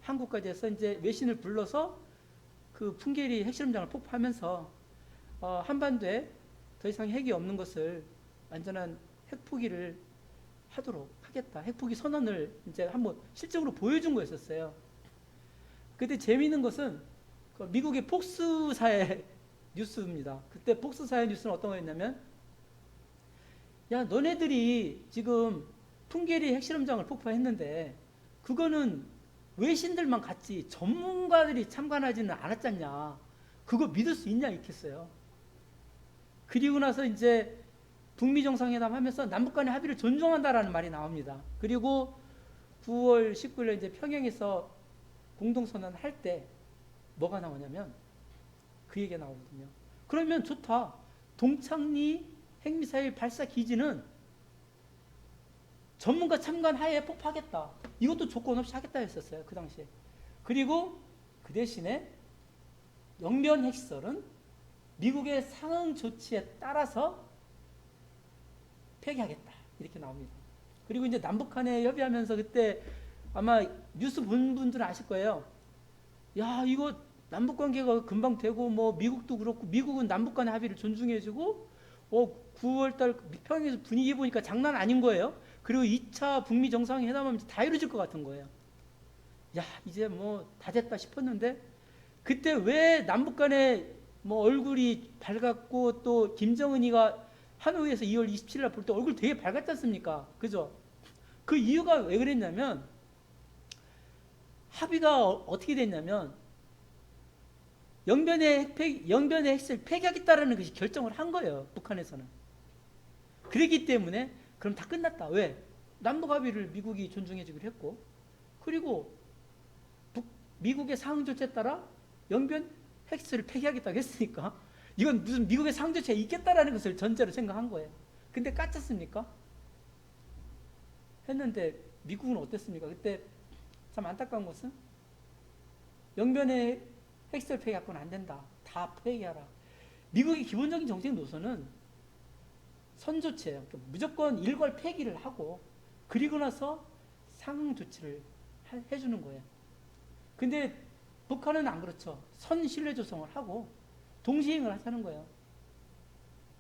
[SPEAKER 1] 한국까지 해서 이제 외신을 불러서 그 풍계리 핵실험장을 폭파하면서 한반도에 더 이상 핵이 없는 것을 완전한 핵포기를 하도록 하겠다. 핵포기 선언을 이제 한번 실적으로 보여준 거였었어요. 그때 재미있는 것은 미국의 폭스사의 뉴스입니다. 그때 폭스사의 뉴스는 어떤 거였냐면 야 너네들이 지금 풍계리 핵실험장을 폭파했는데 그거는 외신들만 갔지 전문가들이 참관하지는 않았잖냐. 그거 믿을 수 있냐 이렇게 했어요. 그리고 나서 이제 북미 정상회담 하면서 남북 간의 합의를 존중한다라는 말이 나옵니다. 그리고 9월 19일에 이제 평양에서 공동선언 할 때 뭐가 나오냐면 그 얘기가 나오거든요. 그러면 좋다. 동창리 핵미사일 발사 기지는 전문가 참관 하에 폭파하겠다. 이것도 조건 없이 하겠다 했었어요. 그 당시에. 그리고 그 대신에 영변 핵시설은 미국의 상응 조치에 따라서 폐기하겠다. 이렇게 나옵니다. 그리고 이제 남북한에 협의하면서 그때 아마 뉴스 본 분들은 아실 거예요. 야, 이거 남북 관계가 금방 되고 뭐 미국도 그렇고 미국은 남북 간의 합의를 존중해주고 9월달 평양에서 분위기 보니까 장난 아닌 거예요. 그리고 2차 북미 정상회담하면서 다 이루어질 것 같은 거예요. 야, 이제 뭐 다 됐다 싶었는데 그때 왜 남북 간에 뭐 얼굴이 밝았고 또 김정은이가 하노이에서 2월 27일 날 볼 때 얼굴 되게 밝았지 않습니까? 그죠? 그 이유가 왜 그랬냐면 합의가 어떻게 됐냐면 영변의 핵을 폐기하겠다라는 것이 결정을 한 거예요. 북한에서는. 그렇기 때문에 그럼 다 끝났다. 왜? 남북 합의를 미국이 존중해주기로 했고 그리고 미국의 상응 조치에 따라 영변 핵시설을 폐기하겠다고 했으니까 이건 무슨 미국의 상응 조치가 있겠다라는 것을 전제로 생각한 거예요. 근데 까쳤습니까? 했는데 미국은 어땠습니까? 그때 참 안타까운 것은 영변의 핵시설 폐기하고는 안 된다. 다 폐기하라. 미국의 기본적인 정책 노선은 선조치예요. 그러니까 무조건 일괄 폐기를 하고 그리고 나서 상응 조치를 해주는 거예요. 근데 북한은 안 그렇죠. 선신뢰 조성을 하고 동시행을 하자는 거예요.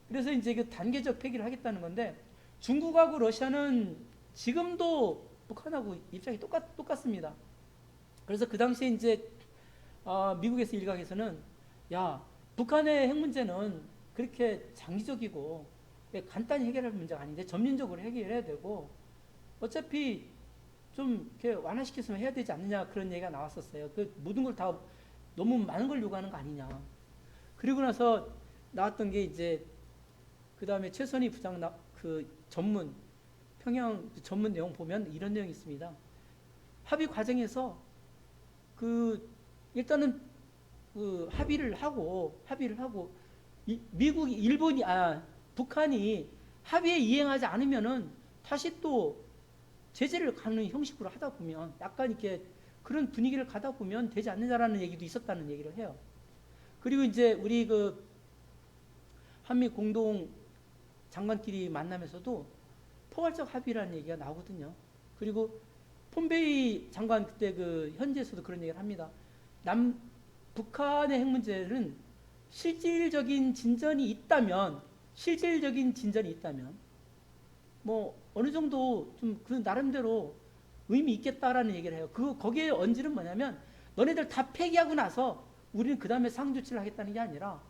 [SPEAKER 1] 그래서 이제 그 단계적 폐기를 하겠다는 건데 중국하고 러시아는 지금도 북한하고 입장이 똑같습니다. 그래서 그 당시에 이제 미국에서 일각에서는 야, 북한의 핵 문제는 그렇게 장기적이고 간단히 해결할 문제가 아닌데 점진적으로 해결해야 되고 어차피 좀 이렇게 완화시켰으면 해야 되지 않느냐 그런 얘기가 나왔었어요. 그 모든 걸 다 너무 많은 걸 요구하는 거 아니냐. 그리고 나서 나왔던 게 이제 그 다음에 최선희 부장 그 전문 평양 전문 내용 보면 이런 내용이 있습니다. 합의 과정에서 그 일단은 그 합의를 하고 미국이 북한이 합의에 이행하지 않으면은 다시 또 제재를 가는 형식으로 하다 보면 약간 이렇게 그런 분위기를 가다 보면 되지 않느냐라는 얘기도 있었다는 얘기를 해요. 그리고 이제 우리 그 한미 공동 장관끼리 만나면서도 포괄적 합의라는 얘기가 나오거든요. 그리고 폼페이 장관 그때 그 현지에서도 그런 얘기를 합니다. 북한의 핵 문제는 실질적인 진전이 있다면 뭐 어느 정도 좀 그 나름대로 의미 있겠다라는 얘기를 해요. 거기에 언지는 뭐냐면 너네들 다 폐기하고 나서 우리는 그 다음에 상조치를 하겠다는 게 아니라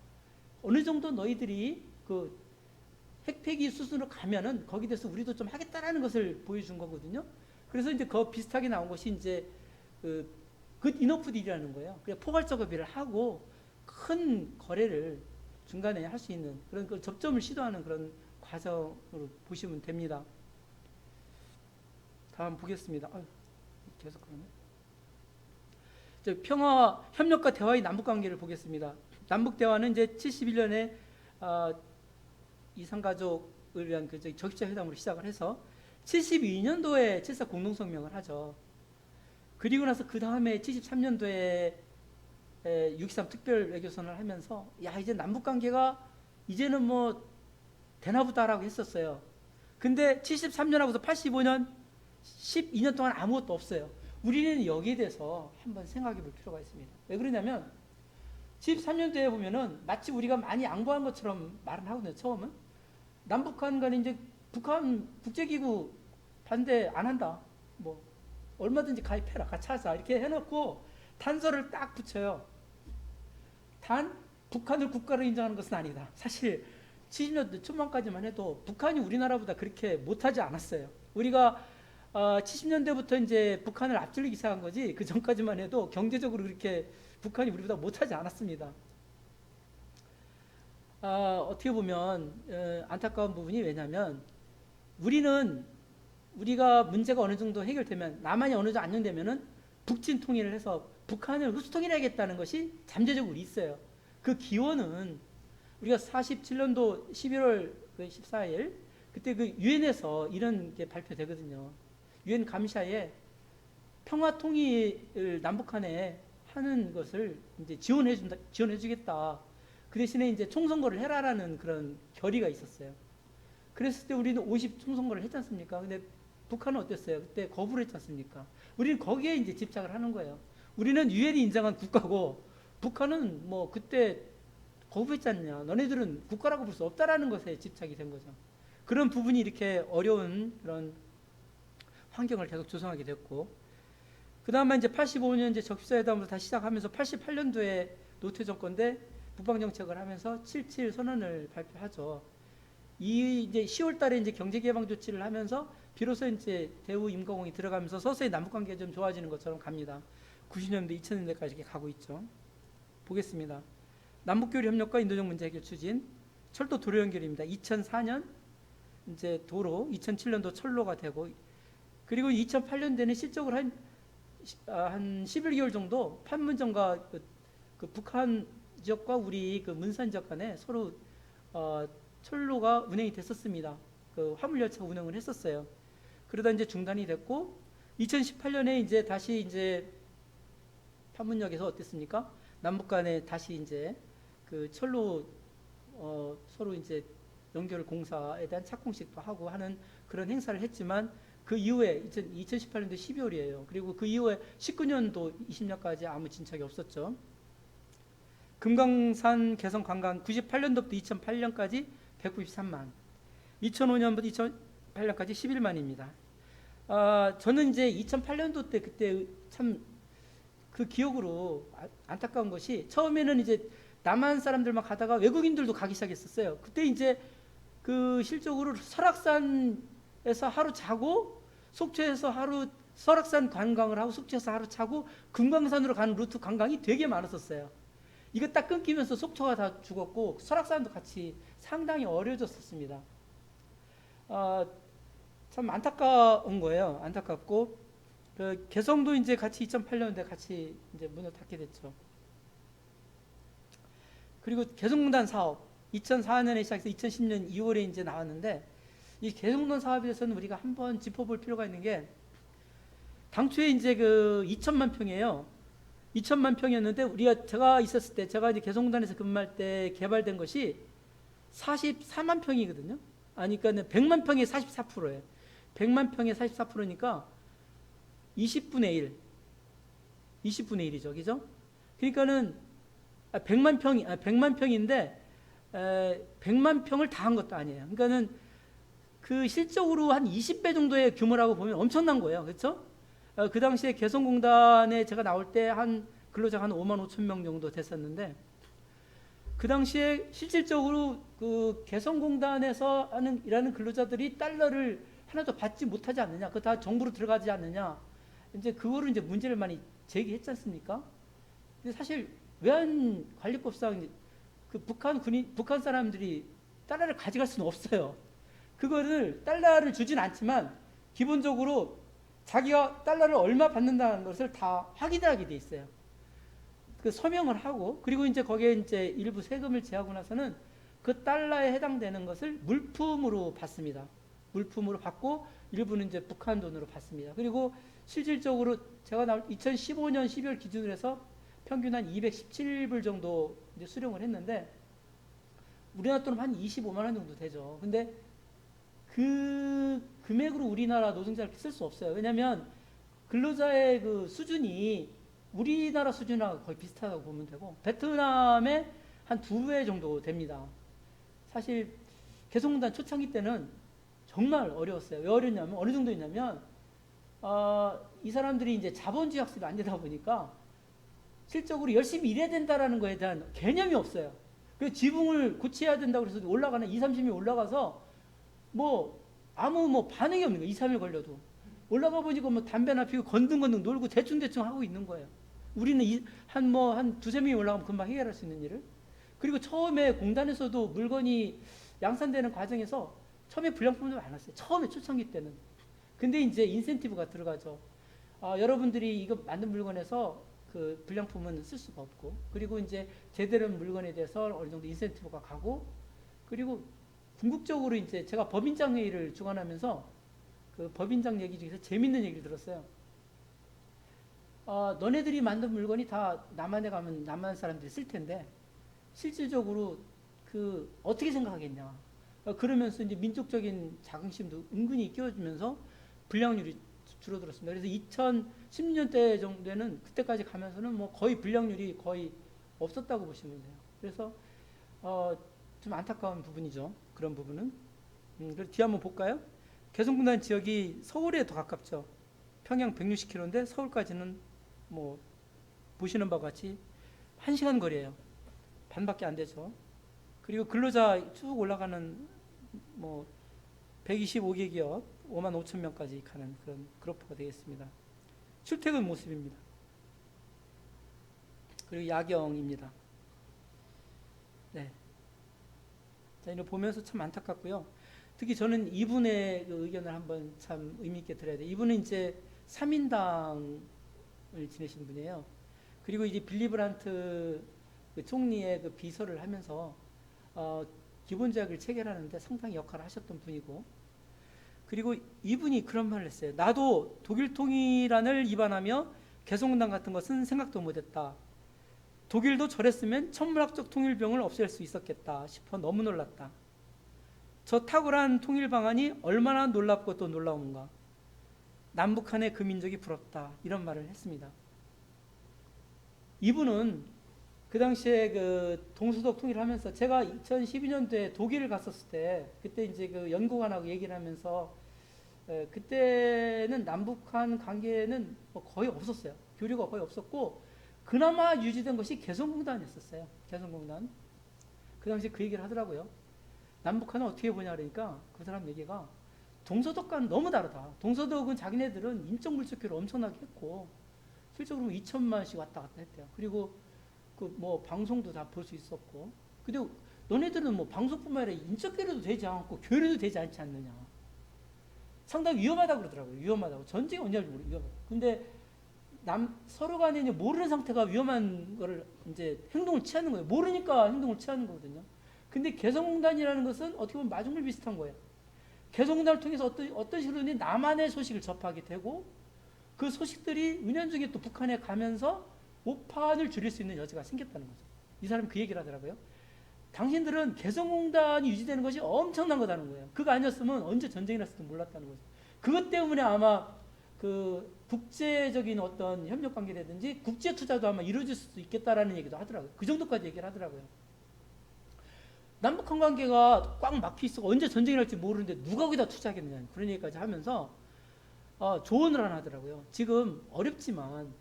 [SPEAKER 1] 어느 정도 너희들이 그 핵폐기 수순으로 가면은 거기에 대해서 우리도 좀 하겠다라는 것을 보여준 거거든요. 그래서 이제 그 비슷하게 나온 것이 이제 그 굿 이너프 딜이라는 거예요. 그냥 포괄적 합의를 하고 큰 거래를 중간에 할 수 있는 그런 그 접점을 시도하는 그런 과정으로 보시면 됩니다. 다음 보겠습니다. 계속 그러네. 평화 협력과 대화의 남북 관계를 보겠습니다. 남북 대화는 이제 71년에 이산가족을 위한 그 적시자 회담으로 시작을 해서 72년도에 7.4 공동성명을 하죠. 그리고 나서 그 다음에 73년도에 6.3 특별 외교선언을 하면서 야, 이제 남북 관계가 이제는 뭐 되나보다라고 했었어요. 근데 73년하고서 85년 12년 동안 아무것도 없어요. 우리는 여기에 대해서 한번 생각해 볼 필요가 있습니다. 왜 그러냐면 73년도에 보면은 마치 우리가 많이 양보한 것처럼 말은 하거든요. 처음은 남북한 간에 이제 북한 국제기구 반대 안 한다. 뭐 얼마든지 가입해라, 같이 하자 이렇게 해놓고 단서를 딱 붙여요. 단 북한을 국가로 인정하는 것은 아니다. 사실 70년대 초반까지만 해도 북한이 우리나라보다 그렇게 못하지 않았어요. 우리가 70년대부터 이제 북한을 앞질르기 시작한 거지 그 전까지만 해도 경제적으로 그렇게 북한이 우리보다 못하지 않았습니다. 어떻게 보면 안타까운 부분이 왜냐면 우리는 우리가 문제가 어느 정도 해결되면, 남한이 어느 정도 안정되면은 북진 통일을 해서 북한을 흡수통일하겠다는 것이 잠재적으로 있어요. 그 기원은 우리가 47년도 11월 14일 그때 그 유엔에서 이런 게 발표되거든요. 유엔 감시하에 평화 통일을 남북한에 하는 것을 이제 지원해주겠다. 그 대신에 이제 총선거를 해라라는 그런 결의가 있었어요. 그랬을 때 우리는 50 총선거를 했지 않습니까? 근데 북한은 어땠어요? 그때 거부를 했지 않습니까? 우리는 거기에 이제 집착을 하는 거예요. 우리는 유엔이 인정한 국가고 북한은 뭐 그때 거부했지 않냐. 너네들은 국가라고 볼 수 없다라는 것에 집착이 된 거죠. 그런 부분이 이렇게 어려운 그런 환경을 계속 조성하게 됐고, 그 다음에 이제 85년 이제 적십사회담으로 다시 시작하면서 88년도에 노태 정권 때 북방 정책을 하면서 77 선언을 발표하죠. 이 이제 10월 달에 이제 경제 개방 조치를 하면서 비로소 이제 대우 임거공이 들어가면서 서서히 남북 관계가 좀 좋아지는 것처럼 갑니다. 90년대, 2000년대까지 이렇게 가고 있죠. 보겠습니다. 남북교류 협력과 인도적 문제 해결 추진, 철도 도로 연결입니다. 2004년 이제 도로, 2007년도 철로가 되고, 그리고 2008년대는 실적으로 한 11개월 정도 판문점과 그 북한 지역과 우리 그 문산 지역 간에 서로 철로가 운행이 됐었습니다. 그 화물열차 운행을 했었어요. 그러다 이제 중단이 됐고, 2018년에 이제 다시 이제 판문역에서 어땠습니까? 남북 간에 다시 이제 그 철로 서로 이제 연결 공사에 대한 착공식도 하고 하는 그런 행사를 했지만, 그 이후에 2018년도 12월이에요. 그리고 그 이후에 19년도 20년까지 아무 진척이 없었죠. 금강산 개성 관광 98년도부터 2008년까지 193만, 2005년부터 2008년까지 11만입니다. 저는 이제 2008년도 때 그때 참 그 기억으로 안타까운 것이, 처음에는 이제 남한 사람들만 가다가 외국인들도 가기 시작했었어요. 그때 이제 그 실적으로 설악산에서 하루 자고, 속초에서 하루, 설악산 관광을 하고 속초에서 하루 자고 금강산으로 가는 루트 관광이 되게 많았었어요. 이거 딱 끊기면서 속초가 다 죽었고 설악산도 같이 상당히 어려워졌었습니다. 참 안타까운 거예요. 안타깝고, 그 개성도 이제 같이 2008년에 같이 이제 문을 닫게 됐죠. 그리고 개성공단 사업 2004년에 시작해서 2010년 2월에 이제 나왔는데, 이 개성공단 사업에 대해서는 우리가 한번 짚어볼 필요가 있는 게, 당초에 이제 그 2천만 평이에요. 2천만 평이었는데 제가 있었을 때, 제가 이제 개성공단에서 근무할 때 개발된 것이 44만 평이거든요. 그러니까 100만 평의 44%예요. 100만 평의 44%니까 20분의 1이죠. 그죠? 그러니까는 100만 평인데 100만 평을 다 한 것도 아니에요. 그러니까는 그 실적으로 한 20배 정도의 규모라고 보면 엄청난 거예요. 그렇죠? 그 당시에 개성공단에 제가 나올 때 한 근로자가 한 5만 5천 명 정도 됐었는데, 그 당시에 실질적으로 그 개성공단에서 일하는 근로자들이 달러를 하나도 받지 못하지 않느냐, 그거 다 정부로 들어가지 않느냐, 이제 그거를 이제 문제를 많이 제기했지 않습니까? 근데 사실 외환관리법상 그 북한 사람들이 달러를 가져갈 수는 없어요. 그거를 달러를 주진 않지만 기본적으로 자기가 달러를 얼마 받는다는 것을 다 확인을 하게 돼 있어요. 그 서명을 하고, 그리고 이제 거기에 이제 일부 세금을 제하고 나서는 그 달러에 해당되는 것을 물품으로 받습니다. 물품으로 받고 일부는 이제 북한 돈으로 받습니다. 그리고 실질적으로 제가 나올 2015년 12월 기준으로 해서 평균 한 217불 정도 이제 수령을 했는데, 우리나라 돈은 한 25만 원 정도 되죠. 근데 그 금액으로 우리나라 노동자를 쓸 수 없어요. 왜냐하면 근로자의 그 수준이 우리나라 수준하고 거의 비슷하다고 보면 되고, 베트남의 한 2배 정도 됩니다. 사실 개성공단 초창기 때는 정말 어려웠어요. 왜 어렵냐면, 어느 정도였냐면, 이 사람들이 이제 자본주의 학습이 안 되다 보니까 실적으로 열심히 일해야 된다라는 거에 대한 개념이 없어요. 그래서 지붕을 고쳐야 된다고 해서 올라가는 2, 30이 올라가서 아무 반응이 없는 거예요. 2, 3일 걸려도. 올라가 보니까 담배나 피우고 건등건등 놀고 대충대충 하고 있는 거예요. 우리는 한 두세 명이 올라가면 금방 해결할 수 있는 일을. 그리고 처음에 공단에서도 물건이 양산되는 과정에서 처음에 불량품도 많았어요. 처음에 초창기 때는. 근데 이제 인센티브가 들어가죠. 여러분들이 이거 만든 물건에서 그 불량품은 쓸 수가 없고, 그리고 이제 제대로 된 물건에 대해서 어느 정도 인센티브가 가고, 그리고 궁극적으로 이제 제가 법인장 회의를 주관하면서 그 법인장 얘기 중에서 재밌는 얘기를 들었어요. 너네들이 만든 물건이 다 남한에 가면 남한 사람들이 쓸 텐데 실질적으로 그 어떻게 생각하겠냐. 그러면서 이제 민족적인 자긍심도 은근히 끼워주면서 불량률이 줄어들었습니다. 그래서 2016년대 정도에는 그때까지 가면서는 뭐 거의 불량률이 거의 없었다고 보시면 돼요. 그래서 좀 안타까운 부분이죠. 그런 부분은. 그리고 뒤 한번 볼까요? 개성공단 지역이 서울에 더 가깝죠. 평양 160km인데 서울까지는 뭐 보시는 바와 같이 1시간 거리예요. 반밖에 안 되죠. 그리고 근로자 쭉 올라가는 뭐 125개 기업 5만 5천 명까지 가는 그런 그래프가 되겠습니다. 출퇴근 모습입니다. 그리고 야경입니다. 네. 자, 이거 보면서 참 안타깝고요. 특히 저는 이분의 그 의견을 한번 참 의미 있게 들어야 돼요. 이분은 이제 3인당을 지내신 분이에요. 그리고 이제 빌리 브란트 그 총리의 그 비서를 하면서 기본조약을 체결하는데 상당히 역할을 하셨던 분이고, 그리고 이분이 그런 말을 했어요. 나도 독일 통일안을 위반하며 개성공단 같은 것은 생각도 못했다. 독일도 저랬으면 천문학적 통일병을 없앨 수 있었겠다 싶어 너무 놀랐다. 저 탁월한 통일 방안이 얼마나 놀랍고 또 놀라운가. 남북한의 그 민족이 부럽다. 이런 말을 했습니다. 이분은 그 당시에 그 동서독 통일을 하면서 제가 2012년도에 독일을 갔었을 때 그때 이제 그 연구관하고 얘기를 하면서 그때는 남북한 관계는 뭐 거의 없었어요. 교류가 거의 없었고 그나마 유지된 것이 개성공단이었어요. 개성공단. 그 당시에 그 얘기를 하더라고요. 남북한은 어떻게 보냐 그러니까 그 사람 얘기가 동서독과는 너무 다르다. 동서독은 자기네들은 인적 물적교를 엄청나게 했고 실적으로 2천만씩 왔다 갔다 했대요. 그리고 그 뭐 방송도 다 볼 수 있었고. 근데 너네들은 뭐 방송뿐만 아니라 인적 교류도 되지 않고 교류도 되지 않지 않느냐. 상당히 위험하다고 그러더라고요. 위험하다고. 전쟁이 언제인지 모르 위험하다. 근데 서로 간에 이제 모르는 상태가 위험한 거를 이제 행동을 취하는 거예요. 모르니까 행동을 취하는 거거든요. 근데 개성공단이라는 것은 어떻게 보면 마중물 비슷한 거예요. 개성공단을 통해서 어떤 식으로든 남한의 소식을 접하게 되고 그 소식들이 은연중에 또 북한에 가면서 오판을 줄일 수 있는 여지가 생겼다는 거죠. 이 사람이 그 얘기를 하더라고요. 당신들은 개성공단이 유지되는 것이 엄청난 거다는 거예요. 그거 아니었으면 언제 전쟁이 났을지 몰랐다는 거죠. 그것 때문에 아마 그 국제적인 어떤 협력 관계라든지 국제 투자도 아마 이루어질 수도 있겠다라는 얘기도 하더라고요. 그 정도까지 얘기를 하더라고요. 남북한 관계가 꽉 막혀 있어 언제 전쟁이 날지 모르는데 누가 거기다 투자하겠느냐 그런 얘기까지 하면서 조언을 하나 하더라고요. 지금 어렵지만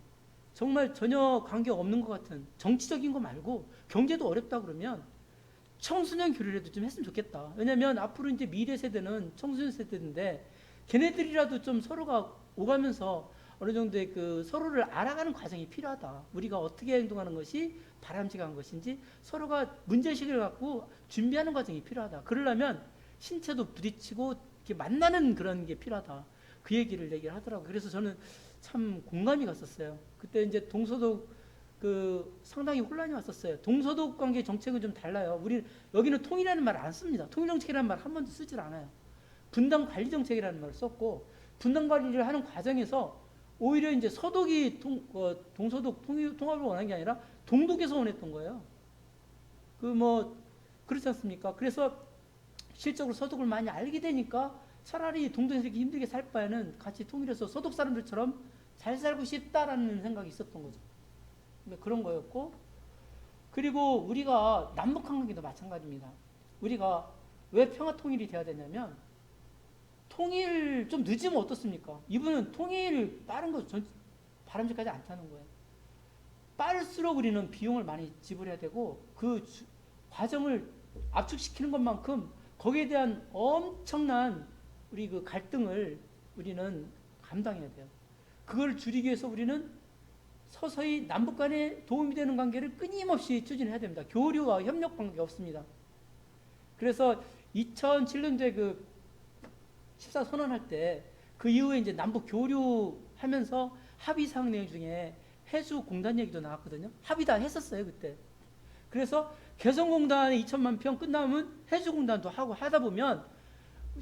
[SPEAKER 1] 정말 전혀 관계가 없는 것 같은 정치적인 거 말고 경제도 어렵다 그러면 청소년 교류라도 좀 했으면 좋겠다. 왜냐면 앞으로 이제 미래 세대는 청소년 세대인데 걔네들이라도 좀 서로가 오가면서 어느 정도의 그 서로를 알아가는 과정이 필요하다. 우리가 어떻게 행동하는 것이 바람직한 것인지 서로가 문제의식을 갖고 준비하는 과정이 필요하다. 그러려면 신체도 부딪히고 이렇게 만나는 그런 게 필요하다. 그 얘기를 하더라고요. 그래서 저는 참 공감이 갔었어요. 그때 이제 동서독 그 상당히 혼란이 왔었어요. 동서독 관계 정책은 좀 달라요. 우리 여기는 통일이라는 말 안 씁니다. 통일 정책이라는 말 한 번도 쓰질 않아요. 분단 관리 정책이라는 말을 썼고 분단 관리를 하는 과정에서 오히려 이제 서독이 동서독 통합을 원한 게 아니라 동독에서 원했던 거예요. 그 뭐 그렇지 않습니까? 그래서 실적으로 서독을 많이 알게 되니까 차라리 동독에서 이렇게 힘들게 살 바에는 같이 통일해서 서독 사람들처럼 잘 살고 싶다라는 생각이 있었던 거죠. 그런 거였고, 그리고 우리가 남북한 관계도 마찬가지입니다. 우리가 왜 평화 통일이 돼야 되냐면 통일 좀 늦으면 어떻습니까? 이분은 통일 빠른 거 바람직하지 않다는 거예요. 빠를수록 우리는 비용을 많이 지불해야 되고 그 과정을 압축시키는 것만큼 거기에 대한 엄청난 우리 그 갈등을 우리는 감당해야 돼요. 그걸 줄이기 위해서 우리는 서서히 남북 간에 도움이 되는 관계를 끊임없이 추진해야 됩니다. 교류와 협력 관계가 없습니다. 그래서 2007년도에 그 14 선언할 때 그 이후에 이제 남북 교류하면서 합의사항 내용 중에 해수공단 얘기도 나왔거든요. 합의 다 했었어요, 그때. 그래서 개성공단에 2천만 평 끝나면 해수공단도 하고 하다 보면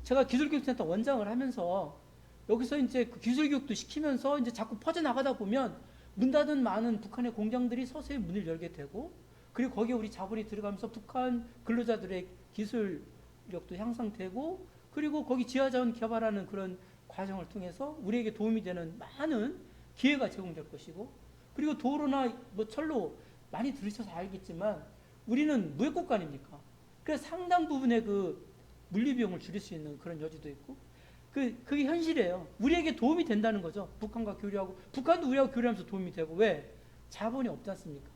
[SPEAKER 1] 제가 기술교육센터 원장을 하면서 여기서 이제 그 기술교육도 시키면서 이제 자꾸 퍼져나가다 보면 문 닫은 많은 북한의 공장들이 서서히 문을 열게 되고 그리고 거기에 우리 자본이 들어가면서 북한 근로자들의 기술력도 향상되고 그리고 거기 지하자원 개발하는 그런 과정을 통해서 우리에게 도움이 되는 많은 기회가 제공될 것이고 그리고 도로나 뭐 철로 많이 들으셔서 알겠지만 우리는 무역국가 아닙니까? 그래서 상당 부분의 그 물리비용을 줄일 수 있는 그런 여지도 있고 그게 현실이에요. 우리에게 도움이 된다는 거죠. 북한과 교류하고 북한도 우리하고 교류하면서 도움이 되고 왜? 자본이 없지 않습니까?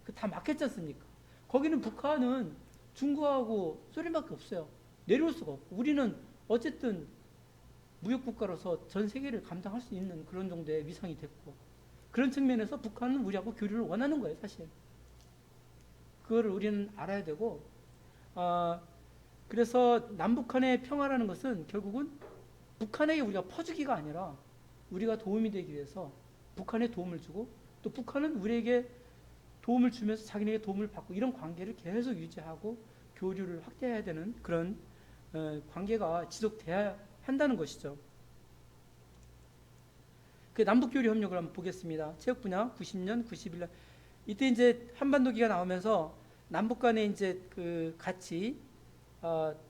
[SPEAKER 1] 그 다 막혔지 않습니까? 거기는 북한은 중국하고 소련밖에 없어요. 내려올 수가 없고 우리는 어쨌든 무역국가로서 전 세계를 감당할 수 있는 그런 정도의 위상이 됐고 그런 측면에서 북한은 우리하고 교류를 원하는 거예요, 사실. 그거를 우리는 알아야 되고 그래서 남북한의 평화라는 것은 결국은 북한에게 우리가 퍼주기가 아니라 우리가 도움이 되기 위해서 북한에 도움을 주고 또 북한은 우리에게 도움을 주면서 자기네게 도움을 받고 이런 관계를 계속 유지하고 교류를 확대해야 되는 그런 관계가 지속돼야 한다는 것이죠. 그 남북교류 협력을 한번 보겠습니다. 체육 분야 90년, 91년 이때 이제 한반도기가 나오면서 남북 간에 이제 그 같이 그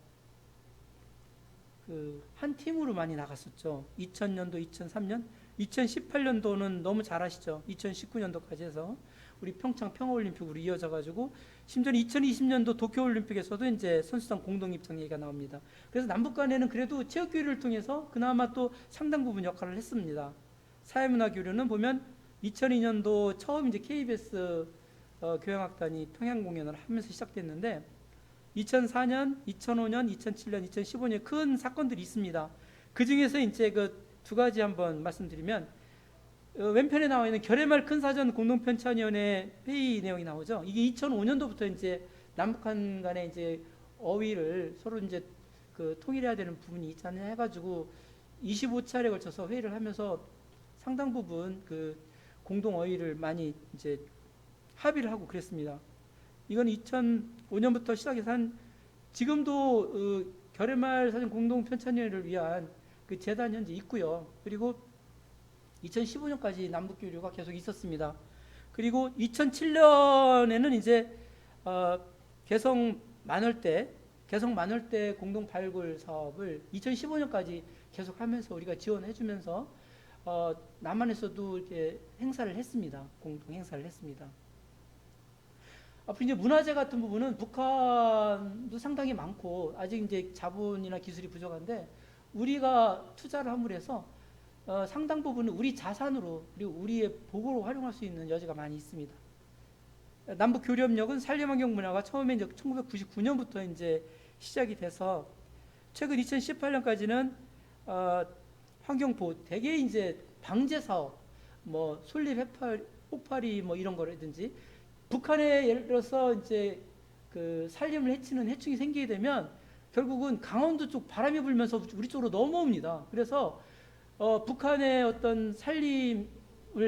[SPEAKER 1] 한 팀으로 많이 나갔었죠. 2000년도, 2003년, 2018년도는 너무 잘 아시죠. 2019년도까지 해서 우리 평창 평화올림픽으로 이어져 가지고 심지어 2020년도 도쿄올림픽에서도 이제 선수단 공동 입장 얘기가 나옵니다. 그래서 남북 간에는 그래도 체육 교류를 통해서 그나마 또 상당 부분 역할을 했습니다. 사회문화 교류는 보면 2002년도 처음 이제 KBS 교향악단이 평양 공연을 하면서 시작됐는데 2004년, 2005년, 2007년, 2015년 큰 사건들이 있습니다. 그 중에서 이제 그 두 가지 한번 말씀드리면 왼편에 나와 있는 결의말 큰사전 공동편찬위원회 회의 내용이 나오죠. 이게 2005년도부터 이제 남북한 간의 이제 어휘를 서로 이제 그 통일해야 되는 부분이 있잖아요. 해가지고 25차례에 걸쳐서 회의를 하면서 상당 부분 그 공동 어휘를 많이 이제 합의를 하고 그랬습니다. 이건 2005년부터 시작해서 지금도 결의말 사전 공동 편찬위원회를 위한 그 재단 현재 있고요. 그리고 2015년까지 남북 교류가 계속 있었습니다. 그리고 2007년에는 이제 개성 만월대 공동 발굴 사업을 2015년까지 계속하면서 우리가 지원해주면서 남한에서도 이렇게 행사를 했습니다. 공동 행사를 했습니다. 앞으로 이제 문화재 같은 부분은 북한도 상당히 많고 아직 이제 자본이나 기술이 부족한데 우리가 투자를 함으로 해서 상당 부분은 우리 자산으로 그리고 우리의 보고로 활용할 수 있는 여지가 많이 있습니다. 남북 교류협력은 산림환경 분야가 처음에 이제 1999년부터 이제 시작이 돼서 최근 2018년까지는 환경보호 대개 이제 방제 사업, 뭐 솔립 폭발이 뭐 이런 거라든지 북한에 예를 들어서 이제 그 산림을 해치는 해충이 생기게 되면 결국은 강원도 쪽 바람이 불면서 우리 쪽으로 넘어옵니다. 그래서 북한의 어떤 산림을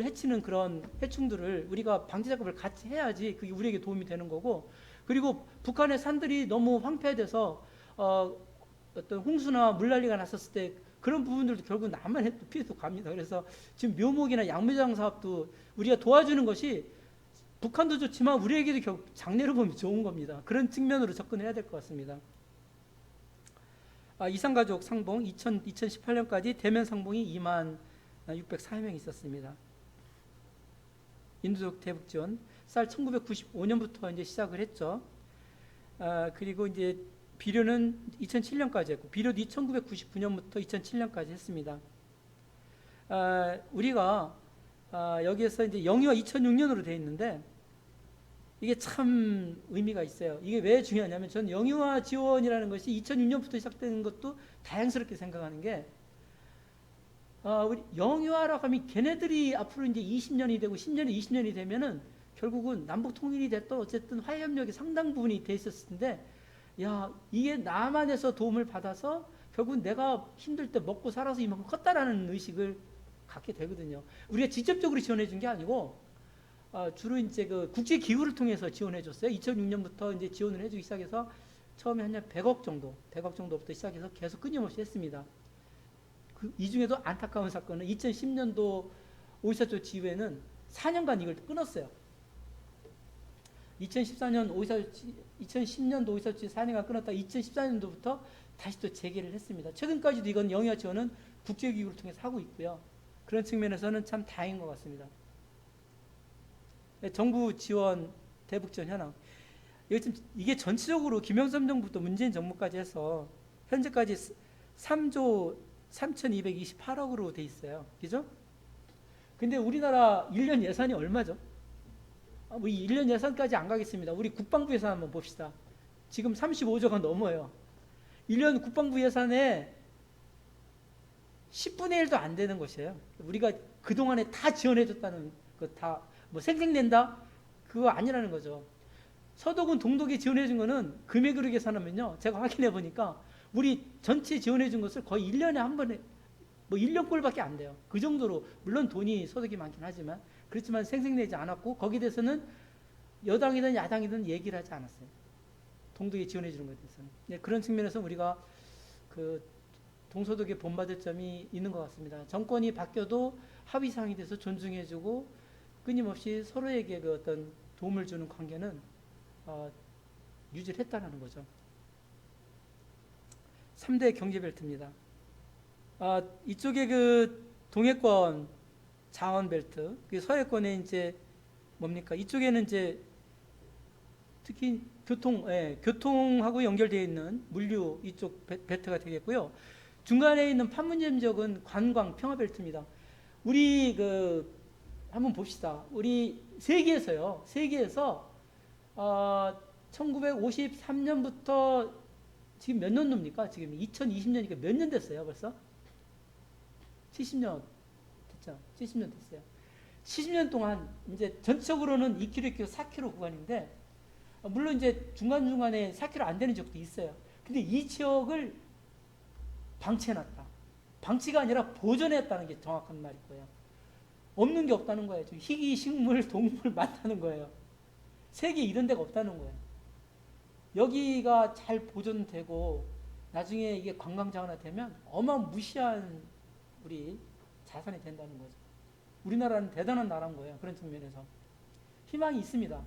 [SPEAKER 1] 해치는 그런 해충들을 우리가 방제 작업을 같이 해야지 그게 우리에게 도움이 되는 거고 그리고 북한의 산들이 너무 황폐돼서 어떤 홍수나 물난리가 났었을 때 그런 부분들도 결국 남한에 또 피해도 갑니다. 그래서 지금 묘목이나 양매장 사업도 우리가 도와주는 것이 북한도 좋지만 우리에게도 결국 장래로 보면 좋은 겁니다. 그런 측면으로 접근해야 될 것 같습니다. 이산가족 상봉 2018년까지 대면 상봉이 2604명 있었습니다. 인도적 대북 지원 쌀 1995년부터 이제 시작을 했죠. 그리고 이제 비료는 2007년까지 했고 비료도 1999년부터 2007년까지 했습니다. 우리가 여기에서 이제 영유아 2006년으로 되어 있는데 이게 참 의미가 있어요. 이게 왜 중요하냐면 저는 영유아 지원이라는 것이 2006년부터 시작되는 것도 다행스럽게 생각하는 게 우리 영유아라고 하면 걔네들이 앞으로 이제 20년이 되고 10년이 20년이 되면은 결국은 남북 통일이 됐던 어쨌든 화해협력이 상당 부분이 돼 있었을 텐데 야 이게 남한에서 도움을 받아서 결국은 내가 힘들 때 먹고 살아서 이만큼 컸다라는 의식을 갖게 되거든요. 우리가 직접적으로 지원해 준 게 아니고 주로 이제 그 국제 기구를 통해서 지원해 줬어요. 2006년부터 이제 지원을 해주기 시작해서 처음에 한 100억 정도부터 시작해서 계속 끊임없이 했습니다. 이 중에도 안타까운 사건은 2010년도 오이사초 지휘회는 4년간 이걸 끊었어요. 2010년도 오이사초 4년간 끊었다 2014년도부터 다시 또 재개를 했습니다. 최근까지도 이건 영유아 지원은 국제기구를 통해서 하고 있고요. 그런 측면에서는 참 다행인 것 같습니다. 정부 지원, 대북 지원 현황. 이게 전체적으로 김영삼 정부부터 문재인 정부까지 해서 현재까지 3조 3,228억으로 돼 있어요. 그죠? 근데 우리나라 1년 예산이 얼마죠? 뭐 1년 예산까지 안 가겠습니다. 우리 국방부 예산 한번 봅시다. 지금 35조가 넘어요. 1년 국방부 예산에 10분의 1도 안 되는 것이에요. 우리가 그동안에 다 지원해줬다는 거 다 뭐 생색낸다? 그거 아니라는 거죠. 서독은 동독에 지원해준 거는 금액으로 계산하면요. 제가 확인해 보니까 우리 전체 지원해준 것을 거의 1년에 한 번에 뭐 1년 꼴밖에 안 돼요. 그 정도로 물론 돈이 소득이 많긴 하지만 그렇지만 생색내지 않았고 거기에 대해서는 여당이든 야당이든 얘기를 하지 않았어요. 동독에 지원해 주는 것에 대해서는. 네, 그런 측면에서 우리가 그 동서독에 본받을 점이 있는 것 같습니다. 정권이 바뀌어도 합의사항에 대해서 존중해주고 끊임없이 서로에게 그 어떤 도움을 주는 관계는 유지를 했다는 거죠. 3대 경제벨트입니다. 이쪽에 그 동해권 자원벨트, 그 서해권에 이제 뭡니까? 이쪽에는 이제 특히 교통하고 연결되어 있는 물류 이쪽 벨트가 되겠고요. 중간에 있는 판문점 지역은 관광 평화벨트입니다. 우리 한번 봅시다. 우리 세계에서 1953년부터 지금 몇 년도입니까? 지금 2020년이니까 몇 년 됐어요, 벌써? 70년 됐죠? 70년 됐어요. 70년 동안 이제 전적으로는 2km, 4km 구간인데 물론 이제 중간중간에 4km 안 되는 지역도 있어요. 근데 이 지역을 방치해놨다. 방치가 아니라 보존했다는 게 정확한 말일 거예요. 없는 게 없다는 거예요. 희귀 식물, 동물 많다는 거예요. 세계에 이런 데가 없다는 거예요. 여기가 잘 보존되고 나중에 이게 관광자가 되면 어마무시한 우리 자산이 된다는 거죠. 우리나라는 대단한 나라인 거예요. 그런 측면에서. 희망이 있습니다.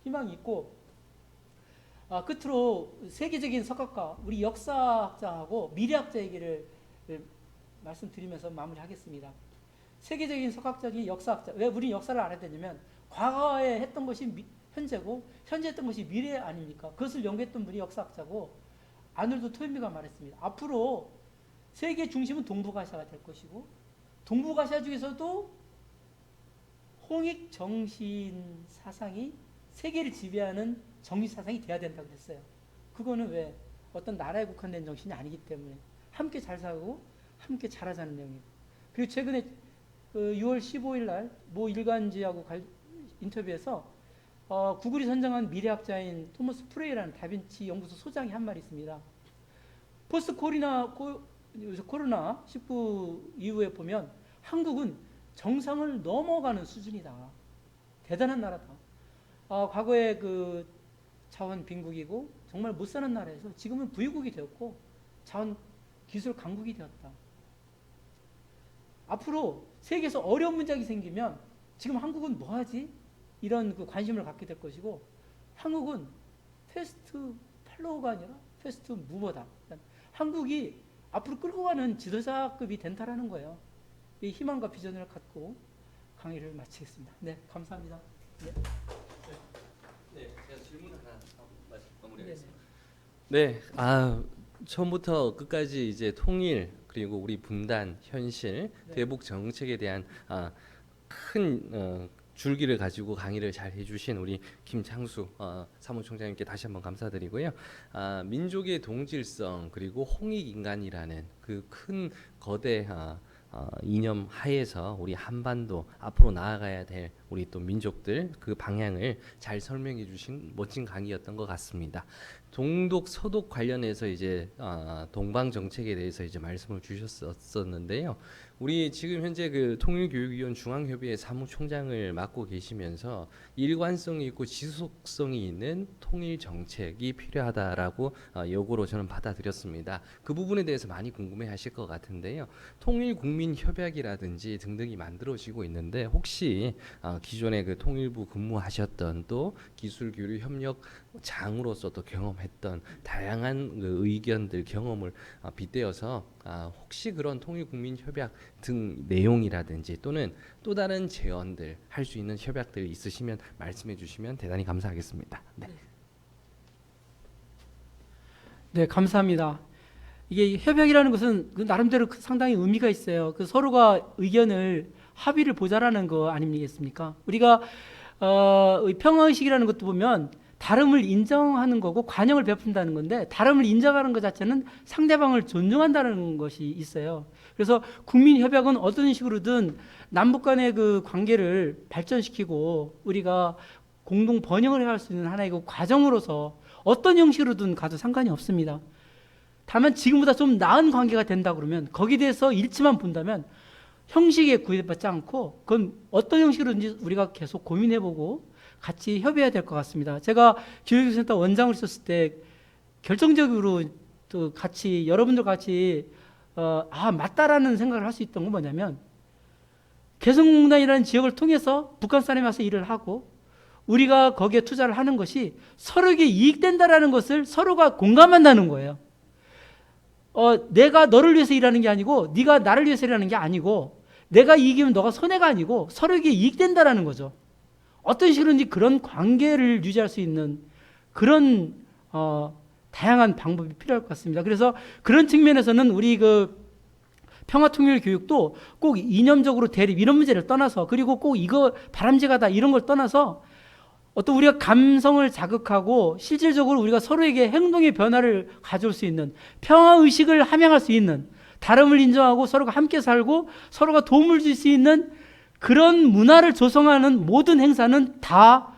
[SPEAKER 1] 희망이 있고 끝으로 세계적인 석학과 우리 역사학자하고 미래학자 얘기를 말씀드리면서 마무리하겠습니다. 세계적인 석학적인 역사학자. 왜 우리 역사를 알아야 되냐면 과거에 했던 것이 현재고 현재 했던 것이 미래 아닙니까? 그것을 연구했던 분이 역사학자고 아놀드 토인비가 말했습니다. 앞으로 세계 중심은 동북아시아가 될 것이고 동북아시아 중에서도 홍익 정신 사상이 세계를 지배하는 정신 사상이 돼야 된다고 했어요. 그거는 왜 어떤 나라에 국한된 정신이 아니기 때문에 함께 잘 살고 함께 잘하자는 내용이고 그리고 최근에 6월 15일 날 모 일간지하고 인터뷰에서 구글이 선정한 미래학자인 토머스 프레이라는 다빈치 연구소 소장이 한 말이 있습니다. 포스트 코로나19 이후에 보면 한국은 정상을 넘어가는 수준이다. 대단한 나라다. 과거에 그 자원 빈국이고 정말 못 사는 나라에서 지금은 부유국이 되었고 자원 기술 강국이 되었다. 앞으로 세계에서 어려운 문제가 생기면 지금 한국은 뭐 하지? 이런 그 관심을 갖게 될 것이고 한국은 패스트 팔로우가 아니라 패스트 무버다. 한국이 앞으로 끌고 가는 지도자급이 된다라는 거예요. 이 희망과 비전을 갖고 강의를 마치겠습니다. 네, 감사합니다. 네.
[SPEAKER 2] 제가 질문 하나 마무리하겠습니다. 네, 처음부터 끝까지 이제 통일 그리고 우리 분단 현실 대북 정책에 대한 큰 줄기를 가지고 강의를 잘 해주신 우리 김창수 사무총장님께 다시 한번 감사드리고요. 민족의 동질성 그리고 홍익인간이라는 그 큰 거대 이념 하에서 우리 한반도 앞으로 나아가야 될 우리 또 민족들 그 방향을 잘 설명해 주신 멋진 강의였던 것 같습니다. 동독 서독 관련해서 이제 동방 정책에 대해서 이제 말씀을 주셨었는데요. 우리 지금 현재 그 통일교육위원 중앙협의회 사무총장을 맡고 계시면서 일관성이 있고 지속성이 있는 통일 정책이 필요하다라고 요구로 저는 받아들였습니다. 그 부분에 대해서 많이 궁금해하실 것 같은데요. 통일국민협약이라든지 등등이 만들어지고 있는데 혹시 기존에 그 통일부 근무하셨던 또 기술교류협력장으로서 또 경험했던 다양한 그 의견들 경험을 빗대어서 혹시 그런 통일국민협약 등 내용이라든지 또는 또 다른 제언들 할 수 있는 협약들이 있으시면 말씀해 주시면 대단히 감사하겠습니다. 네.
[SPEAKER 1] 네, 감사합니다. 이게 협약이라는 것은 그 나름대로 상당히 의미가 있어요. 그 서로가 의견을 합의를 보자라는 거 아니겠습니까? 우리가 평화의식이라는 것도 보면 다름을 인정하는 거고 관용을 베푼다는 건데, 다름을 인정하는 것 자체는 상대방을 존중한다는 것이 있어요. 그래서 국민협약은 어떤 식으로든 남북 간의 그 관계를 발전시키고 우리가 공동 번영을 할 수 있는 하나의 그 과정으로서 어떤 형식으로든 가도 상관이 없습니다. 다만 지금보다 좀 나은 관계가 된다 그러면 거기에 대해서 일치만 본다면 형식에 구애받지 않고 그건 어떤 형식으로든지 우리가 계속 고민해보고 같이 협의해야 될 것 같습니다. 제가 교육센터 원장을 있었을 때 결정적으로 또 같이 여러분들 같이 맞다라는 생각을 할 수 있던 건 뭐냐면, 개성공단이라는 지역을 통해서 북한 사람이 와서 일을 하고 우리가 거기에 투자를 하는 것이 서로에게 이익된다라는 것을 서로가 공감한다는 거예요. 내가 너를 위해서 일하는 게 아니고 네가 나를 위해서 일하는 게 아니고 내가 이기면 너가 손해가 아니고 서로에게 이익된다라는 거죠. 어떤 식으로든지 그런 관계를 유지할 수 있는 그런 다양한 방법이 필요할 것 같습니다. 그래서 그런 측면에서는 우리 그 평화통일교육도 꼭 이념적으로 대립 이런 문제를 떠나서, 그리고 꼭 이거 바람직하다 이런 걸 떠나서 어떤 우리가 감성을 자극하고 실질적으로 우리가 서로에게 행동의 변화를 가져올 수 있는, 평화의식을 함양할 수 있는, 다름을 인정하고 서로가 함께 살고 서로가 도움을 줄 수 있는 그런 문화를 조성하는 모든 행사는 다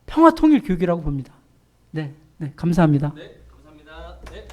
[SPEAKER 1] 평화통일교육이라고 봅니다. 네, 감사합니다.
[SPEAKER 2] 네, 감사합니다. 네.